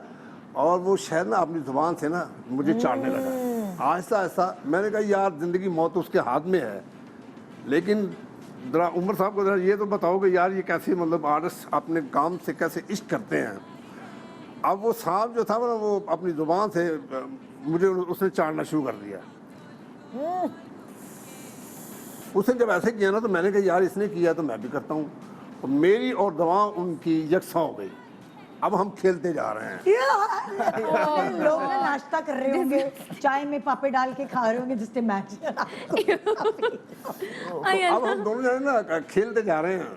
और वो शहद ना अपनी जुबान से ना मुझे चाटने लगा आहिस्ता आहिस्ता। मैंने कहा यार जिंदगी मौत उसके हाथ में है, लेकिन जरा उमर साहब को जरा ये तो बताओ कि यार ये कैसे मतलब आर्टिस्ट अपने काम से कैसे इश्क करते हैं। अब वो सांप जो था ना वो अपनी जुबान से मुझे उसने चाटना शुरू कर दिया। उसने जब ऐसे किया ना तो मैंने कहा यार इसने किया तो मैं भी करता हूँ, और मेरी और दवा उनकी यकसा हो गई। अब हम खेलते जा रहे हैं। लोग ना नाश्ता कर रहे होंगे, चाय में पापड़ डाल के खा रहे होंगे जिससे मैच। तो अब हम दोनों जने ना खेलते जा रहे हैं।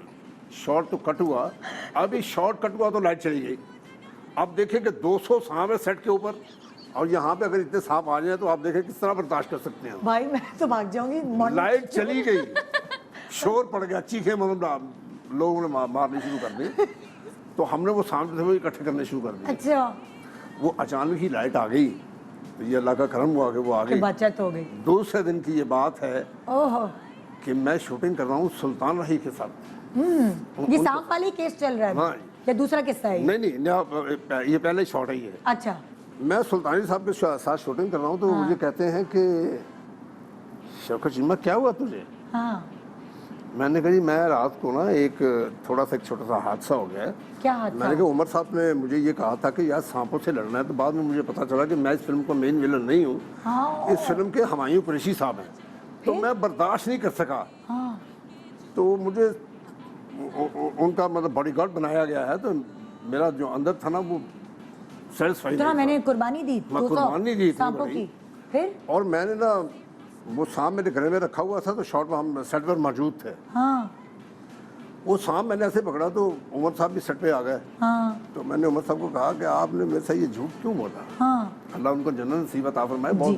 शॉट तो कट हुआ, अभी शॉट कट हुआ तो लाइट चली गई। अब देखें कि 200 सांप है सेट के ऊपर, और यहाँ पे अगर इतने सांप आ जाए तो आप देखें किस तरह बर्दाश्त कर सकते हैं। भाई मैं तो भाग जाऊंगी। लाइट चली गई, शोर पड़ गया, चीखे मतलब लोगों ने मारनी शुरू कर दी। तो हमने वो सांप थे वो इकट्ठे करने शुरू कर दिए। अच्छा। वो अचानक ही लाइट आ गई, तो ये अल्लाह का करम हुआ कि वो आ गई। बचत हो गई। दूसरे दिन की ये बात है ओहो। कि मैं शूटिंग कर रहा हूँ सुल्तान रही के साथ। ये सांप वाली केस चल रहा है? हाँ। या दूसरा किस्सा है? नहीं, ये पहले शॉट है ये। अच्छा। मैं सुल्तानी साहब के साथ शूटिंग कर रहा हूँ, तो मुझे कहते हैं कि शौकत चीमा क्या हुआ तुझे? हाँ। मैंने कहा जी मैं रात को ना एक थोड़ा सा एक छोटा सा हादसा हो गया है। क्या हादसा? मैंने कहा उमर साहब ने मुझे ये कहा था कि यार सांपों से लड़ना है, तो बाद में मुझे पता चला कि मैं इस फिल्म का मेन विलन नहीं हूँ। हाँ। इस फिल्म के हुमायूं कुरैशी साहब हैं, तो मैं बर्दाश्त नहीं कर सका। हाँ। तो मुझे उनका मतलब बॉडीगार्ड बनाया गया है, तो मेरा जो अंदर था ना वो सेटिस्फाई इतना मैंने कुर्बानी दी, मैं 200 कुर्बानी दी इतनी सांपों बड़ी। की। फिर और मैंने ना वो सांप मेरे घर में रखा हुआ था, तो शॉट में हम सेट पर मौजूद थे। हाँ वो सांप मैंने ऐसे पकड़ा तो उमर साहब भी सेट पे आ गए। हाँ तो मैंने उमर साहब को कहा कि आपने मेरे से ये झूठ क्यों बोला? हाँ, अल्लाह उनको जन्नत नसीब अता फरमाए, बहुत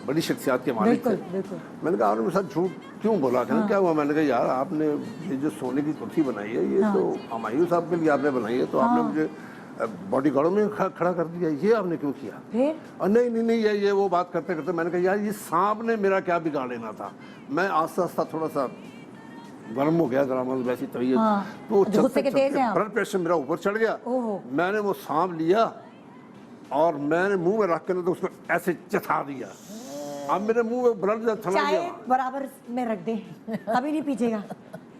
बड़ी शख्सियत के मालिक थे। बिल्कुल बिल्कुल। मैंने कहा आपने मेरे साथ झूठ क्यों बोला? कहना क्या हुआ? मैंने कहा यार आपने ये जो सोने की कुर्सी बनाई है ये तो हुमायूं साहब के लिए आपने बनाई है, तो आपने मुझे बॉडीगार्डों में खड़ा कर दिया, ये आपने क्यों किया? फिर और नहीं नहीं नहीं ये वो बात करते करते मैंने कहा यार ये सांप ने मेरा क्या बिगाड़ लेना था। मैं आस्ता आस्ता थोड़ा सा गर्म हो गया, जरा मतलब वैसी तबीयत। हाँ। तो अच्छा, गुस्से के तेज हैं आप। ब्लड प्रेशर मेरा ऊपर चढ़ गया। ओहो। मैंने वो सांप लिया और मैंने मुंह में रख के ना तो उसको ऐसे चथा दिया। अब मेरे मुंह में ब्लड थमा चाय गया। बराबर में रख दे, अभी नहीं पीछेगा,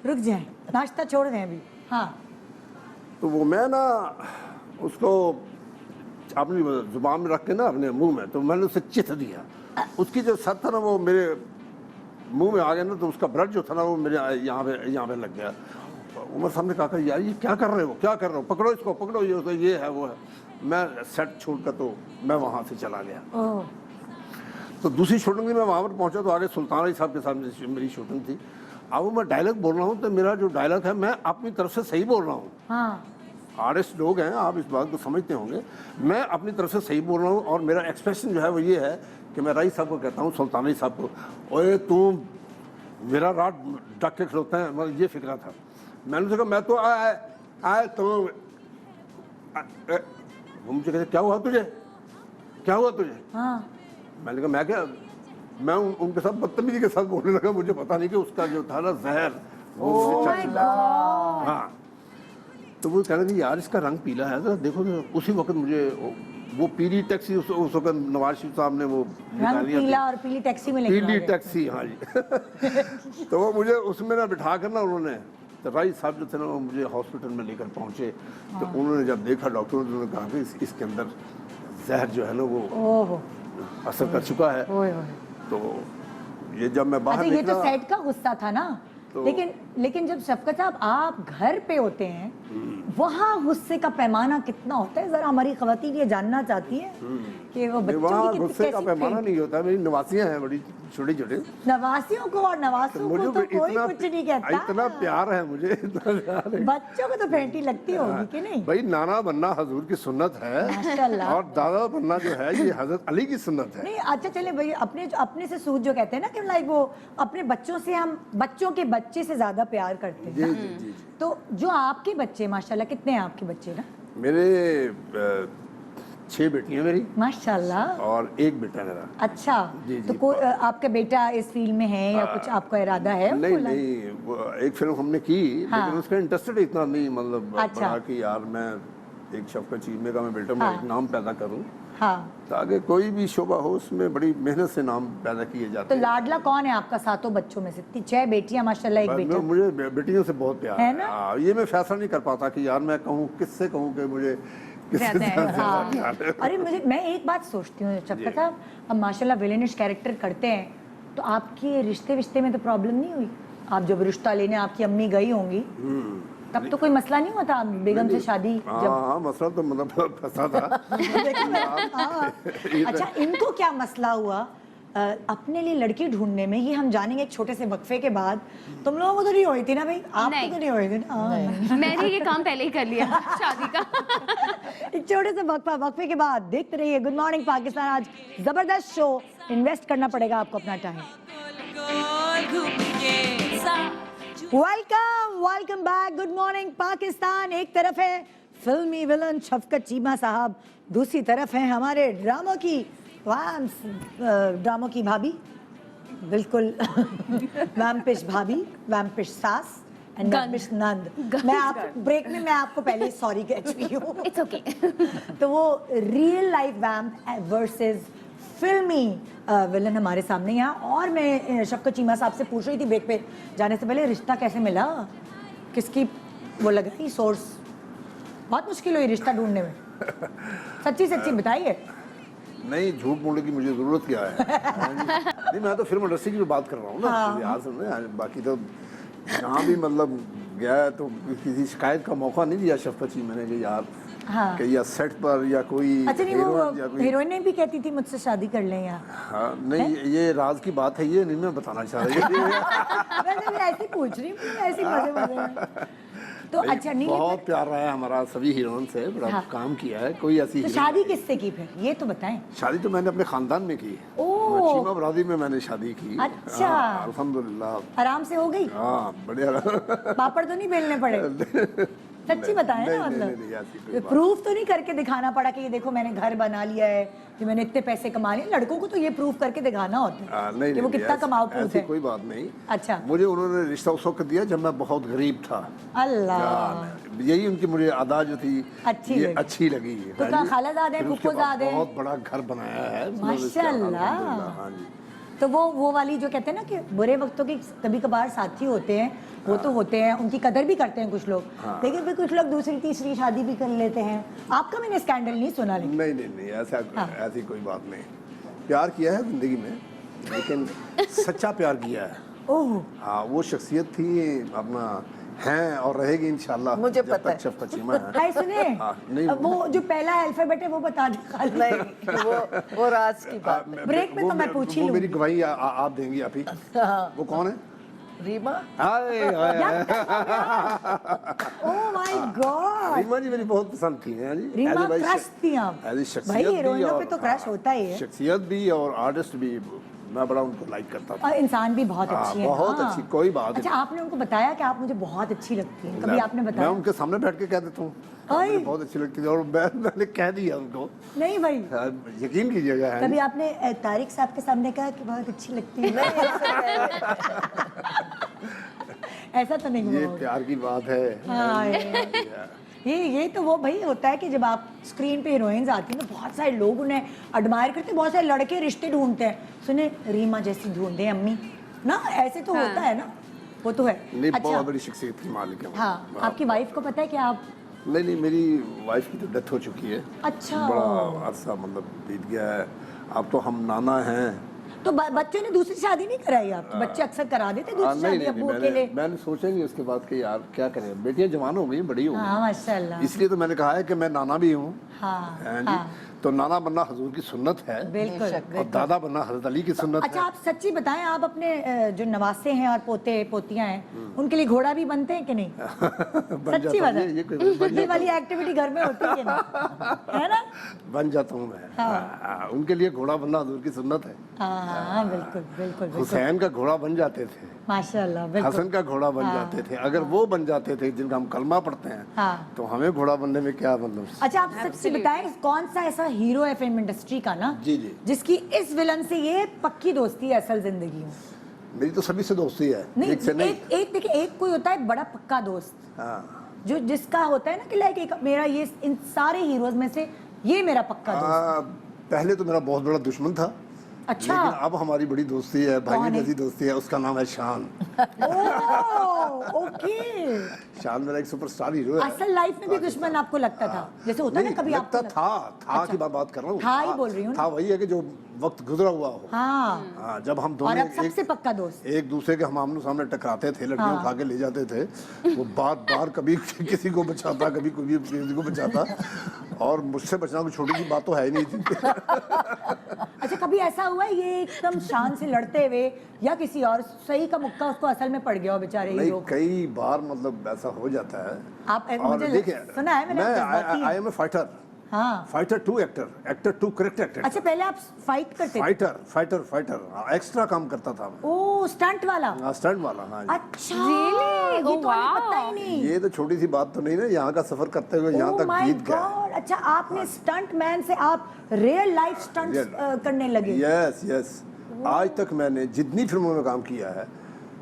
रुक जाए, नाश्ता छोड़ दें अभी। हाँ तो वो मैं ना उसको अपनी जुबान में रख के ना अपने मुंह में, तो मैंने उसे चिथ दिया। उसकी जो सर था ना वो मेरे मुंह में आ गया ना, तो उसका ब्लड जो था ना वो मेरे यहाँ पे लग गया। उमर साहब ने कहा यार ये क्या कर रहे हो, क्या कर रहे हो, पकड़ो इसको, पकड़ो, ये है वो है। मैं सेट छोड़कर तो मैं वहाँ से चला गया। ओह तो दूसरी शूटिंग में मैं वहाँ पर पहुँचा तो आगे सुल्तान अली साहब के साथ मेरी शूटिंग थी। अब मैं डायलॉग बोल रहा हूँ तो मेरा जो डायलॉग है मैं अपनी तरफ से सही बोल रहा हूँ। हाँ आर्टिस्ट लोग हैं, आप इस बात को समझते होंगे, मैं अपनी तरफ से सही बोल रहा हूँ। और मेरा एक्सप्रेशन जो है वो ये है कि मैं राई साहब को कहता हूँ, सुल्तान अली साहब को, ओए तुम मेरा रात डक के खिलौता है, मतलब ये फिक्रा था। मैंने उनसे कहा मैं तो आए तो वो मुझे कहते क्या हुआ तुझे, क्या हुआ तुझे? हाँ मैंने कहा मैं क्या, मैं उनके साथ बदतमीजी के साथ बोलने लगा। मुझे पता नहीं कि उसका जो था ना जहर वो मुझे चल चला। हाँ तो वो कह रहे थे यार इसका रंग पीला है, जरा देखो तो। उसी वक्त मुझे वो पीली टैक्सी उस वक्त नवाज शरीफ साहब ने वो रंग निकाली थी। पीला और पीली टैक्सी में लेके पीली भागे। टैक्सी, हाँ जी। तो वो मुझे उसमें ना बिठा कर ना उन्होंने, तो राई साहब जो थे ना वो मुझे हॉस्पिटल में लेकर पहुंचे। तो उन्होंने जब देखा डॉक्टरों ने, उन्होंने कहा कि इसके अंदर जहर जो है ना वो ओहो असर कर चुका है। ओए ओए। तो ये जब मैं बाहर अच्छा ये तो निकला, सेट का गुस्सा था ना, लेकिन जब शफकत साहब आप घर पे होते हैं वहाँ गुस्से का पैमाना कितना होता है? जरा हमारी खवातीन ये जानना चाहती है कि वो बच्चों वहाँ की गुस्से का कैसी पैमाना नहीं होता। मेरी नवासियाँ हैं बड़ी छोटी छोटी, नवासियों को और नवासों को तो कोई कुछ नहीं कहता। इतना प्यार है मुझे, इतना प्यार है। बच्चों को तो फेंटी लगती होगी कि नहीं? भाई नाना बनना हजूर की सुन्नत है माशाल्लाह। और दादा बनना जो है ये हजरत अली की सुन्नत है। नहीं अच्छा चले भाई, अपने से सूद जो कहते हैं ना कि लाइक वो अपने बच्चों से, हम बच्चों के बच्चे से ज्यादा प्यार करते हैं। जी जी जी जी। तो जो आपके बच्चे माशाल्लाह, कितने हैं आपके बच्चे ना? मेरे 6 बेटियां मेरी माशाल्लाह। और 1 बेटा मेरा। अच्छा जी, तो जी। कोई आपका बेटा इस फील्ड में है या कुछ आपका इरादा है? नहीं उसको नहीं, वो एक फिल्म हमने की हाँ। लेकिन उसका इंटरेस्टेड इतना नहीं, मतलब अच्छा। बना कि यार मैं एक शफकत चीमे का मैं बेटा, मैं हाँ। एक नाम पैदा करूं, हाँ ताकि कोई भी शोबा हो उसमें बड़ी मेहनत से नाम पैदा किए तो जाते हैं। लाडला कौन है आपका सातों बच्चों में से? 6 बेटियां माशाल्लाह, एक बेटा। मुझे बेटियों से बहुत प्यार है है ना? हाँ, ये मैं फैसला नहीं कर पाता कि यार मैं कहूँ किससे कहूँ कि मुझे किससे रहता है, ज्यादा हाँ। प्यार है। अरे मैं एक बात सोचती हूँ शफकत साहब, अब माशाल्लाह विलेनिश कैरेक्टर करते हैं तो आपके रिश्ते में तो प्रॉब्लम नहीं हुई? आप जब रिश्ता लेने आपकी अम्मी गई होंगी तब तो कोई मसला नहीं हुआ था बेगम से शादी जब? हाँ मसला तो मतलब फंसा था। हाँ। अच्छा इनको क्या मसला हुआ अपने लिए लड़की ढूंढने में? ये हम जानेंगे एक छोटे से वक्फे के बाद। तुम लोगों को तो नहीं हुई थी ना भाई? आपको नहीं। तो नहीं हुई थी ना? हाँ। मैंने ये काम पहले ही कर लिया शादी का। एक छोटे से वक्फे के बाद देखते रहिए गुड मॉर्निंग पाकिस्तान। आज जबरदस्त शो, इन्वेस्ट करना पड़ेगा आपको अपना time. Welcome back, good morning Pakistan. एक तरफ है फिल्मी विलन शफकत चीमा साहब, दूसरी तरफ है हमारे ड्रामों की भाभी, बिल्कुल वैम्पिश भाभी, वैम्पिश सास एंड वैम्पिश नंद। मैं आप ब्रेक में मैं आपको पहले सॉरी कह चुकी हूँ। It's okay. तो वो रियल लाइफ वैम्प वर्सेस फिल्मी विलन हमारे सामने यहाँ। और मैं शफकत चीमा साहब से पूछ रही थी ब्रेक पे जाने से पहले, रिश्ता कैसे मिला, किसकी वो लगाई सोर्स? बहुत मुश्किल हुई रिश्ता ढूंढने में, सच्ची सच्ची बताइए। नहीं, झूठ बोलने की मुझे जरूरत क्या है। नहीं, मैं तो फिल्म इंडस्ट्री की बात कर रहा हूँ ना। यार सुनने, बाकी तो जहाँ भी मतलब गया है तो किसी शिकायत का मौका नहीं दिया शफकत जी मैंने कि यार कि या सेट पर या कोई अच्छा नहीं, हीरोइन या वो कोई। हीरोइनें भी कहती थी मुझसे शादी कर लें यार। हाँ, नहीं ये राज की बात है, ये नहीं मैं बताना चाह रही थी। मैं ऐसे पूछ रही हूँ, ऐसे मजे मजे में। तो अच्छा नहीं, बहुत प्यार रहा है हमारा सभी हीरोइन से, बड़ा काम किया है। कोई ऐसी तो हीरोइन- शादी किससे की फिर ये तो बताएं। शादी तो मैंने अपने खानदान में की। ओह। चीमा बरादरी में मैंने शादी की। अच्छा। हाँ, अल्हम्दुलिल्लाह। आराम से हो गई, हाँ बढ़िया। पापड़ तो नहीं बेलने पड़े? सच्ची बताएं ना, नहीं, ऐसी कोई मतलब प्रूफ तो नहीं करके दिखाना पड़ा कि ये देखो मैंने घर बना लिया है, कि मैंने इतने पैसे कमा लिए? लड़कों को तो ये प्रूफ करके दिखाना होता है नहीं, कि वो कितना कमाओ ऐसी पूछ है। कोई बात नहीं। अच्छा। मुझे उन्होंने रिश्ता उस वक्त दिया जब मैं बहुत गरीब था। अल्लाह, यही उनकी मुझे अदा जो थी अच्छी ये लगी। अच्छी लगी। तो हाँ क्या जी। खालाजादे हैं, फिर उसके बाद फुफ्फुजादे हैं? बहुत बड़ा घर बनाया है माशाल्लाह। हाँ जी। तो वो वाली जो कहते हैं ना कि बुरे वक्तों के कभी कभार साथी होते हैं, वो तो होते हैं, उनकी कदर भी करते हैं कुछ लोग, लेकिन फिर कुछ लोग दूसरी तीसरी शादी भी कर लेते हैं। आपका मैंने स्कैंडल नहीं सुना लेकिन। नहीं ऐसी कोई बात नहीं। प्यार किया है जिंदगी में, लेकिन सच्चा प्यार किया है। ओह, हाँ, वो शख्सियत थी अपना, हैं और रहेगी इंशाल्लाह। मुझे जब पता तक है। शफकत चीमा है। हाय सुने, हाँ, नहीं, अब वो जो पहला अल्फाबेट है वो बता दे खाली। नहीं, वो राज की बात है। ब्रेक में तो मैं पूछ ही वो मेरी लूंगी। गवाही आप देंगी आप ही। वो कौन है? रीमा। हाय हाय हाय। ओह माय गॉड, रीमा जी मेरी बहुत पसंद थी। हैं जी। रीमा As a भाई क्रश थी आप। as a भाई शख्सियत भी हीरोइनों पे और- तो क्रश होता ही है, शख्सियत भी और आर्टिस्ट भी, मैं बड़ा उनको लाइक करता था। और इंसान भी बहुत हाँ, अच्छी है। बहुत अच्छी, कोई बात अच्छा, आपने उनको बताया कि आप मुझे बहुत अच्छी लगती हैं? कभी मैं- आपने मैं बताया? उनके सामने बैठ के कह देता हूँ ओए। मुझे बहुत अच्छी लगती थी, और मैंने कह दिया उनको। नहीं भाई, हाँ, यकीन कीजिएगा। हैं कभी जी। आपने तारिक साहब के सामने कहा कि बहुत अच्छी लगती है? ऐसा तो नहीं हुआ ये होगा। प्यार की बात है। हाँ, ये तो वो भाई होता है कि जब आप स्क्रीन पे हीरोइंस आती हैं तो बहुत सारे लोग उन्हें एडमायर करते हैं, बहुत सारे लड़के रिश्ते ढूंढते हैं। सुने, रीमा जैसी ढूंढे अम्मी ना, ऐसे तो होता है ना, वो तो है। नहीं, अच्छा, बहुत बड़ी शख्सियत की मालिक है वो। हाँ, आपकी वाइफ को पता है कि आप? नहीं, मेरी वाइफ की तो डेथ हो चुकी है। अच्छा। बड़ा अरसा मतलब बीत गया है। अब तो हम नाना हैं। तो बच्चों ने दूसरी शादी नहीं कराई? आप तो बच्चे अक्सर करा देते दूसरी शादी अब्बू अकेले। मैंने सोचा नहीं उसके बाद कि यार क्या करें, बेटियां जवान हो गई, बड़ी हो हाँ गई, माशाल्लाह। इसलिए तो मैंने कहा है कि मैं नाना भी हूँ। हाँ, हैं जी। तो नाना बनना हजूर की सुन्नत है, बिल्कुल और बिल्कुल। दादा बनना हजरत अली की सुन्नत अच्छा, है। आप सच्ची बताएं, आप अपने जो नवासे हैं और पोते पोतियां हैं उनके लिए घोड़ा भी बनते हैं कि नहीं? बन सच्ची जाता बात हूँ, है, ये कोई बन ये जाता वाली हूँ। एक्टिविटी घर में होती है ना, है ना? बन जाता हूँ मैं। हाँ, उनके लिए घोड़ा बनना हजूर की सुन्नत है। हाँ बिल्कुल बिल्कुल बिल्कुल, हुसैन का घोड़ा बन जाते थे, माशाल्लाह बिल्कुल। हसन का घोड़ा बन जाते थे। अगर वो बन जाते थे जिनका हम कलमा पढ़ते हैं, हाँ। तो हमें घोड़ा बनने में क्या मतलब। अच्छा, आप सच्ची बताएं, कौन सा ऐसा हीरो है फिल्म इंडस्ट्री का ना, जी, जी। जिसकी इस विलन से ये पक्की दोस्ती है असल जिंदगी में? मेरी तो सभी से दोस्ती है, नहीं, एक से नहीं। एक देखिए, एक कोई होता है बड़ा पक्का दोस्त, हाँ। जो जिसका होता है ना कि लाइक एक मेरा ये इन सारे हीरोज में से ये मेरा पक्का दोस्त। पहले तो मेरा बहुत बड़ा दुश्मन था। अच्छा। लेकिन अब हमारी बड़ी दोस्ती है, कौन भाई है? जैसी दोस्ती है। उसका नाम है शान। ओह, ओके। शान मेरा एक सुपरस्टार हीरो है। असल लाइफ में भी दुश्मन आपको लगता था, जैसे होता है ना कभी लगता आपको था की बात कर रहा हूँ। था ही बोल रही हूँ ना। था वही है कि जो वक्त गुजरा हुआ हो। हाँ, हाँ, जब हम और दोनों अब सबसे पक्का दोस्त। एक दूसरे के हम आमने सामने टकराते थे, लड़कियां हाँ। उठा के ले जाते थे, वो बार बार कभी किसी को बचाता, कभी किसी को बचाता, और मुझसे बचना कोई छोटी सी बात तो है ही नहीं थी। अच्छा, कभी ऐसा हुआ है ये एकदम शान से लड़ते हुए या किसी और सही का मुक्का उसको असल में पड़ गया हो बेचारे नहीं, हीरो? कई बार मतलब ऐसा हो जाता है। आप और मुझे देखिए, सुना है मैंने, आप जज्बाती हैं। आई एम ए फाइटर, हाँ। Fighter to actor, actor to correct actor. अच्छा, पहले आप फाइट करते थे? फाइटर एक्स्ट्रा काम करता था मैं। ओ, स्टंट वाला? स्टंट वाला। हाँ जी। अच्छा, Really? ये तो हमें Oh, पता ही नहीं। ये तो छोटी सी बात तो नहीं ना, यहाँ का सफर करते हुए यहाँ Oh तक my जीत गया। God! अच्छा, आपने स्टंट मैन से आप रियल लाइफ स्टंट्स Real- करने लगे? यस। आज तक मैंने जितनी फिल्मों में काम किया है,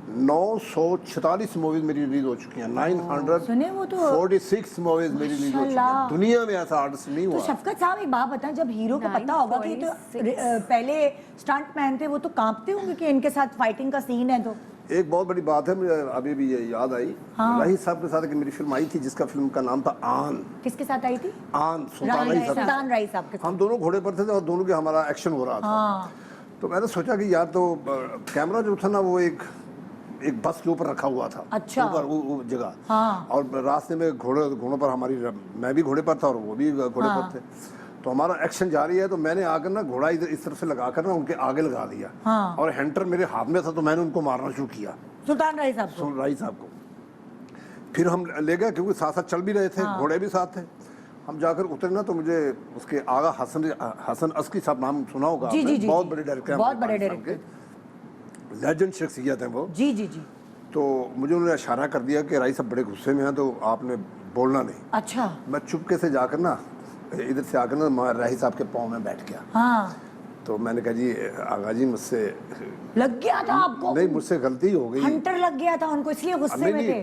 946 मूवीज मेरी रिलीज हो चुकी हैं। सुने वो तो 946 मूवीज मेरी रिलीज हो चुकी माशाल्लाह। हैं। दुनिया में ऐसा आर्टिस्ट नहीं तो हुआ। शफकत साहब एक बात बताएं, जब हीरो को पता होगा कि तो पहले स्टंट मैन थे, वो तो कांपते होंगे कि इनके साथ फाइटिंग का सीन है। तो एक बहुत बड़ी बात है, मुझे अभी भी ये याद आई, राही साहब के साथ एक मेरी फिल्म आई थी जिसका फिल्म का नाम था आन। किसके साथ आई थी? आन, सुल्तान राही साहब। सुल्तान राही साहब के साथ। हम दोनों घोड़े पर थे और दोनों के हमारा एक्शन हो रहा था। तो मैंने सोचा कि यार तो कैमरा जो था ना वो एक बस के ऊपर रखा हुआ था। अच्छा। ऊपर वो जगह। हाँ। और रास्ते में घोड़ों पर हमारी, मैं भी घोड़े पर था और वो भी घोड़े पर थे। तो हमारा एक्शन जारी है, तो मैंने आकर ना घोड़ा इधर इस तरफ से लगाकर ना उनके आगे लगा दिया। हाँ। और हैंटर मेरे हाथ में था, तो मैंने उनको मारना शुरू किया, सुल्तान राही साहब को। राही साहब को। फिर हम ले गए क्योंकि साथ साथ चल भी रहे थे, घोड़े भी साथ थे। हम जाकर उतरे ना तो मुझे उसके आगा हसन अस्की साहब, नाम सुना होगा जी, आपने, जी, बहुत जी। बड़े डायरेक्टर हैं, बहुत बड़े पाकिस्तान के, लेजेंड शख्सियत हैं वो। जी जी जी। तो मुझे उन्होंने इशारा कर दिया कि राही साहब बड़े गुस्से में हैं, तो आपने बोलना नहीं। अच्छा। मैं चुपके से जाकर ना इधर से आकर ना राही साहब के पाँव में बैठ गया। हाँ। तो मैंने कहा जी आगा जी मुझसे लग गया था आपको? नहीं, मुझसे गलती हो गई। हंटर लग गया था उनको, इसलिए गुस्से में थे।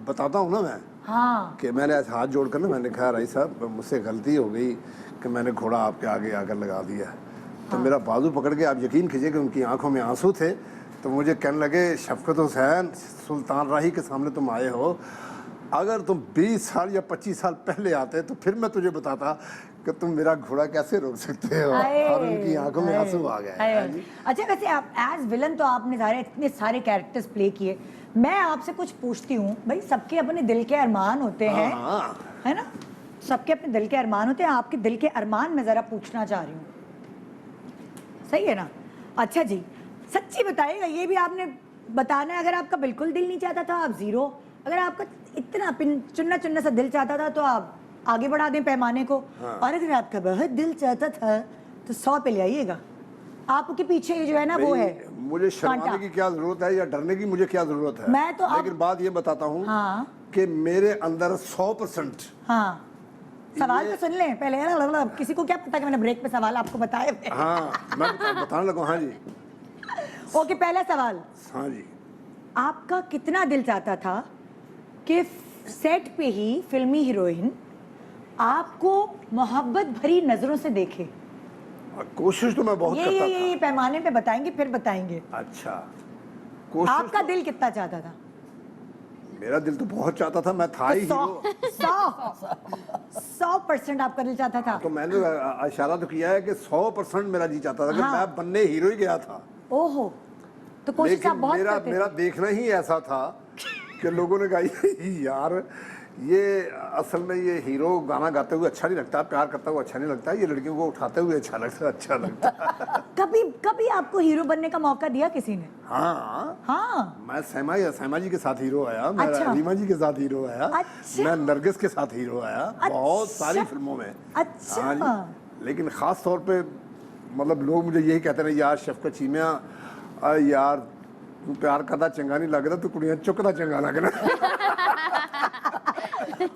बताता हूँ ना मैं। हाँ। कि मैंने ऐसे हाथ जोड़कर ना मैंने कहा राही साहब मुझसे गलती हो गई कि मैंने घोड़ा आपके आगे आकर लगा दिया। तो मेरा बाजू पकड़ के, आप यकीन कीजिए कि उनकी आंखों में आंसू थे। तो मुझे कहने लगे शफकत हुसैन, सुल्तान राही के सामने तुम आए हो, अगर तुम 20 साल या 25 साल पहले आते तो फिर मैं तुझे बताता कि तुम मेरा घोड़ा कैसे रोक सकते हो। और उनकी आंखों में आंसू आ गए। अच्छा, वैसे आप एज विलन तो आपने इतने सारे कैरेक्टर्स प्ले किए। मैं आपसे कुछ पूछती हूँ भाई, सबके अपने दिल के अरमान होते हैं, है ना? सबके अपने दिल के अरमान होते हैं। आपके दिल के अरमान मैं जरा पूछना चाह रही हूँ, सही है ना? अच्छा जी, सच्ची बताइएगा, ये भी आपने बताना है। अगर आपका बिल्कुल दिल नहीं चाहता था आप 0, अगर आपका इतना चुन्ना सा दिल चाहता था तो आप आगे बढ़ा दें पैमाने को। और अगर आपका बहुत दिल चाहता था तो 100 पे ले आइएगा। आपके पीछे जो है ना वो है, मुझे शर्माने की क्या जरूरत है या डरने की मुझे क्या जरूरत है? मैं तो लेकिन बात ये बताता हूँ हाँ। कि मेरे अंदर 100%। हाँ, सवाल तो सुन लें पहले। किसी को क्या पता कि मैंने ब्रेक पे सवाल आपको बताए? हाँ, मैं बताने लगा। हाँ जी। ओके, पहला सवाल। हाँ जी। आपका कितना दिल चाहता था कि सेट पे ही फिल्मी हीरोइन आपको मोहब्बत भरी नजरों से देखे? कोशिश तो मैं बहुत करता ये पैमाने पे बताएंगे, फिर बताएंगे। अच्छा, कोशिश आपका तो, दिल कितना चाहता था? मेरा दिल तो बहुत चाहता था, मैं था ही हीरो। 100% आपका दिल चाहता था। तो मैंने इशारा तो किया है कि 100% मेरा जी चाहता था कि मैं बनने हीरो ही गया था। ओहो, तो कोशिश आप बहुत करते थे। मेरा देखना ही ऐसा था कि लोगों ने कहा यार ये असल में ये हीरो गाना गाते हुए अच्छा नहीं लगता, प्यार करता हुआ अच्छा नहीं लगता, ये लड़कियों को उठाते हुए अच्छा लगता। कभी आपको हीरो बनने का मौका दिया किसी ने? हाँ, मैं सैमा जी के साथ हीरो आया, मैं अच्छा। रीमा जी के साथ हीरो आया, अच्छा। मैं नरगिस के साथ हीरो आया, बहुत सारी फिल्मों में। अच्छा। हाँ जी, लेकिन खास तौर पे मतलब लोग मुझे यही कहते हैं यार शफकत चीमिया, यार तू प्यार करता चंगा नहीं लग रहा, तू कुड़ियां चुकदा चंगा लग रहा।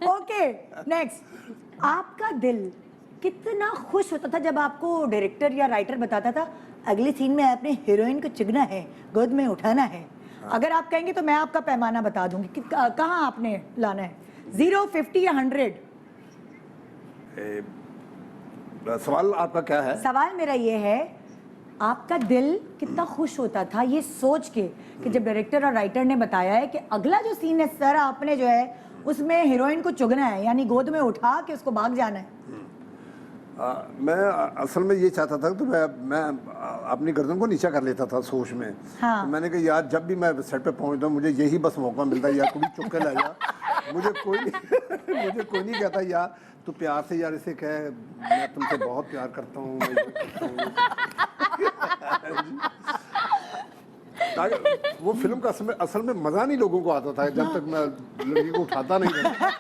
Okay, next. आपका दिल कितना खुश होता था जब आपको डायरेक्टर या राइटर बताता था अगले सीन में आपने हीरोइन को चुगना है, गोद में उठाना है? अगर आप कहेंगे तो मैं आपका पैमाना बता दूंगी कि कहाँ आपने लाना है, 0, 50 या 100? सवाल आपका क्या है? सवाल मेरा ये है, आपका दिल कितना खुश होता था ये सोच के कि जब डायरेक्टर और राइटर ने बताया है कि अगला जो सीन है सर, आपने जो है उसमें हीरोइन को चुगना है, यानी गोद में उठा के उसको भाग जाना है? मैं असल में ये चाहता था तो मैं अपनी गर्दन को नीचा कर लेता था सोच में। हाँ। तो मैंने कहा यार जब भी मैं सेट पे पहुंचता हूँ मुझे यही बस मौका मिलता है, यार कुछ चुप के ले जा। मुझे कोई नहीं कहता यार तू प्यार से यार इसे कह मैं तुमसे बहुत प्यार करता हूँ। वो फिल्म का असल में मजा नहीं लोगों को आता था जब तक मैं लड़की को उठाता नहीं था।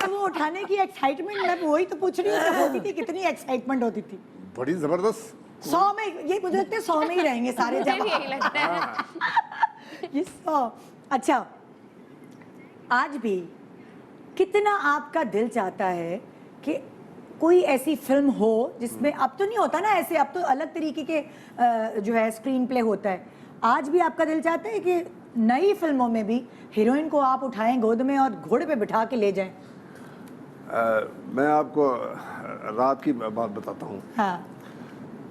तो वो उठाने की एक्साइटमेंट, मैं वही तो पूछ रही हूँ, होती थी कितनी एक्साइटमेंट होती थी? बड़ी जबरदस्त। 100 में, ये मुझे लगता है 100 में ही रहेंगे सारे मुझे भी यही लगता है। ये 100। अच्छा, आज भी कितना आपका दिल चाहता है कि कोई ऐसी फिल्म हो जिसमें, अब तो नहीं होता ना ऐसे, अब तो अलग तरीके के जो है स्क्रीन प्ले होता है, आज भी आपका दिल चाहता है कि नई फिल्मों में भी हीरोइन को आप उठाएं गोद में और घोड़े पे बिठा के ले जाएं? मैं आपको रात की बात बताता हूँ। हाँ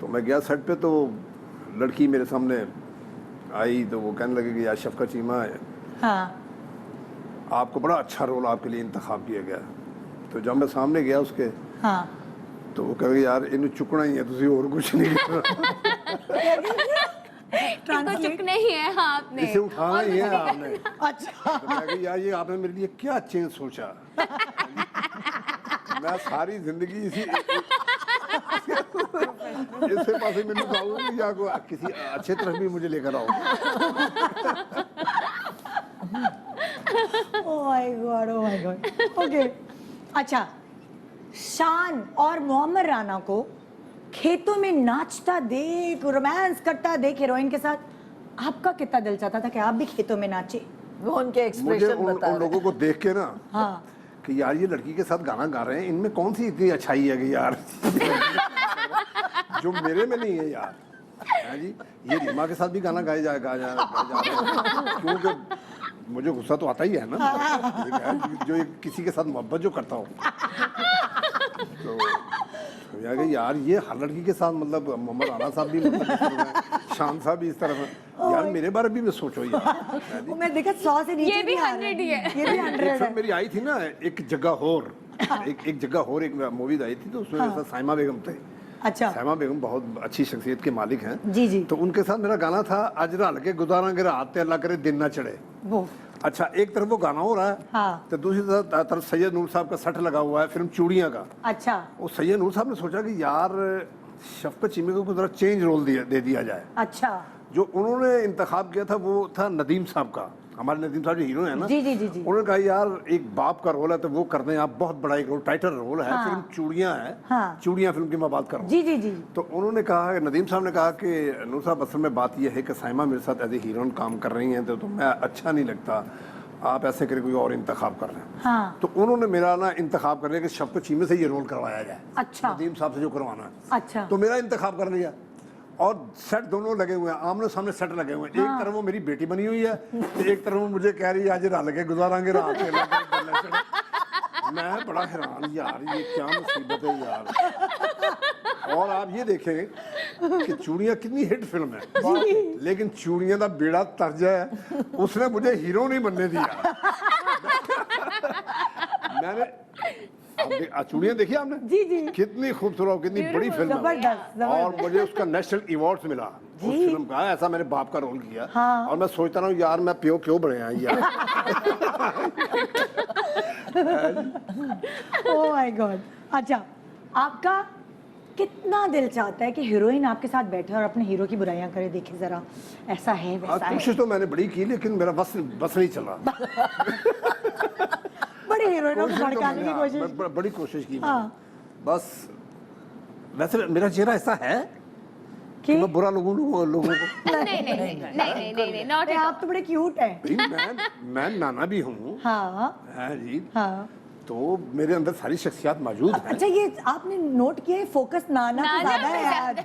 तो मैं गया सेट पे, तो लड़की मेरे सामने आई तो वो कहने लगे कि यार शफकत चीमा है, हाँ आपको बड़ा अच्छा रोल आपके लिए इंतखाब किया गया। तो जब मैं सामने गया उसके, हाँ तो वो कह रही यार इन्हें चुकना ही है, तुझे और कुछ नहीं करना। इनको चुकने ही है हाँ आपने। इसे उठाना ही है आपने। अच्छा तो मैं कहा यार ये आपने मेरे लिए क्या चेंज सोचा। मैं सारी जिंदगी इसी इससे पासे मैंने कहा या को किसी अच्छे तरफ भी मुझे लेकर आओ। Oh my God okay. अच्छा, शान और मोहम्मद राना को खेतों में नाचता देख, रोमांस करता देख हीरोइन के साथ, आपका कितना दिल चाहता था कि आप भी खेतों में नाचे? वो उनके मुझे एक्सप्रेशन उन बता रहे लोगों को देख के ना हाँ कि यार ये लड़की के साथ गाना गा रहे हैं, इनमें कौन सी इतनी अच्छाई है कि यार जो मेरे में नहीं है यार। हाँ जी, ये रीमा के साथ भी गाना गाया जा रहे हैं, क्योंकि मुझे गुस्सा तो आता ही है ना, जो एक किसी के साथ मोहब्बत जो करता हूँ। तो यार ये हर लड़की के साथ, मतलब मोहम्मद राना साहब भी मतलब इस तरह हैं, शान साहब भी इस तरह हैं। यार मेरे बारे में भी सोचो यार। वो मैं देखा 100 से नीचे ये भी आ रहा 100 ही है। ये भी 100 एक फिल्म है। मेरी आई थी ना, एक जगह होर, एक जगह होर एक मूवी आई थी, तो उसमें मेरे साथ साइमा बेगम थे। अच्छा साइमा बेगम बहुत अच्छी शख्सियत के मालिक हैं। जी जी। तो उनके साथ मेरा गाना था अजरा के गुजारांगे रात अल्लाह करे दिन ना चढ़े। वो अच्छा, एक तरफ वो गाना हो रहा है, हाँ। तो दूसरी तरफ सैयद नूर साहब का सेट लगा हुआ है फिल्म चूड़ियाँ का। अच्छा वो सैयद नूर साहब ने सोचा कि यार शफकत चीमा को जरा चेंज रोल दे दिया जाए। अच्छा जो उन्होंने इंतखाब किया था वो था नदीम साहब का, हमारे नदीम साहब जो हीरो है ना। जी जी जी जी। उन्होंने कहा यार एक बाप का रोल है तो वो कर दें आप, बहुत बड़ा एक रोल, टाइटल रोल है। फिल्म चूड़ियाँ है, हाँ। चूड़ियाँ फिल्म की मैं बात कर रहा हूँ। जी जी जी। तो उन्होंने कहा, नदीम साहब ने कहा कि नूर साहब असल में बात यह है कि साइमा मेरे साथ एज ए हीरोइन काम कर रही हैं, तो मैं अच्छा नहीं लगता, आप ऐसे करके कोई और इंतखाब कर रहे हैं। हाँ तो उन्होंने मेरा ना इंतखाब कर लिया कि शफकत चीमा से ये रोल करवाया जाए। अच्छा नदीम साहब से जो करवाना है। अच्छा तो मेरा इंतखाब कर लिया, और सेट दोनों लगे हुए हैं, आमने सामने सेट लगे हुए हैं। एक तरफ वो मेरी बेटी बनी हुई है, तो एक तरफ वो मुझे कह रही है आज रात के गुजारांगे रात के। मैं बड़ा हैरान, यार ये क्या मुसीबत है यार। और आप ये देखें कि चूड़ियाँ कितनी हिट फिल्म है, लेकिन चूड़ियाँ का बेड़ा तर्ज है, उसने मुझे हीरो नहीं बनने दिया। मैंने चूड़ियाँ देखी आपने? जी जी। कितनी खूबसूरत, कितनी बड़ी फिल्म है, जबरदस्त और मुझे उसका नेशनल अवार्ड मिला उस फिल्म का। ऐसा मैंने बाप का रोल किया। हाँ। और मैं सोचता रहा हूँ यार मैं प्यो क्यों बने हैं यार। Oh my God. अच्छा, आपका कितना दिल चाहता है कि हीरोइन आपके साथ बैठे और अपने हीरो की बुराइयां करे, देखे जरा ऐसा है वैसा है? कोशिश तो मैंने बड़ी की, लेकिन मेरा बस नहीं चला। बड़ी हीरोइनों को कोशिश तो भड़काने की मैंने- कोशिश। मैं बड़ी कोशिश की हाँ। मैंने। बस वैसे मेरा चेहरा ऐसा है कि कि मैं बुरा लोगों को नहीं नॉट अरे आप तो बड़े क्यूट हैं। भाई मैं नाना भी हूँ। हाँ हाँ जी। हाँ। तो मेरे अंदर सारी शख्सियत मौजूद है। अच्छा, ये आपने नोट किया है, फोकस नाना पे नाना ज्यादा पे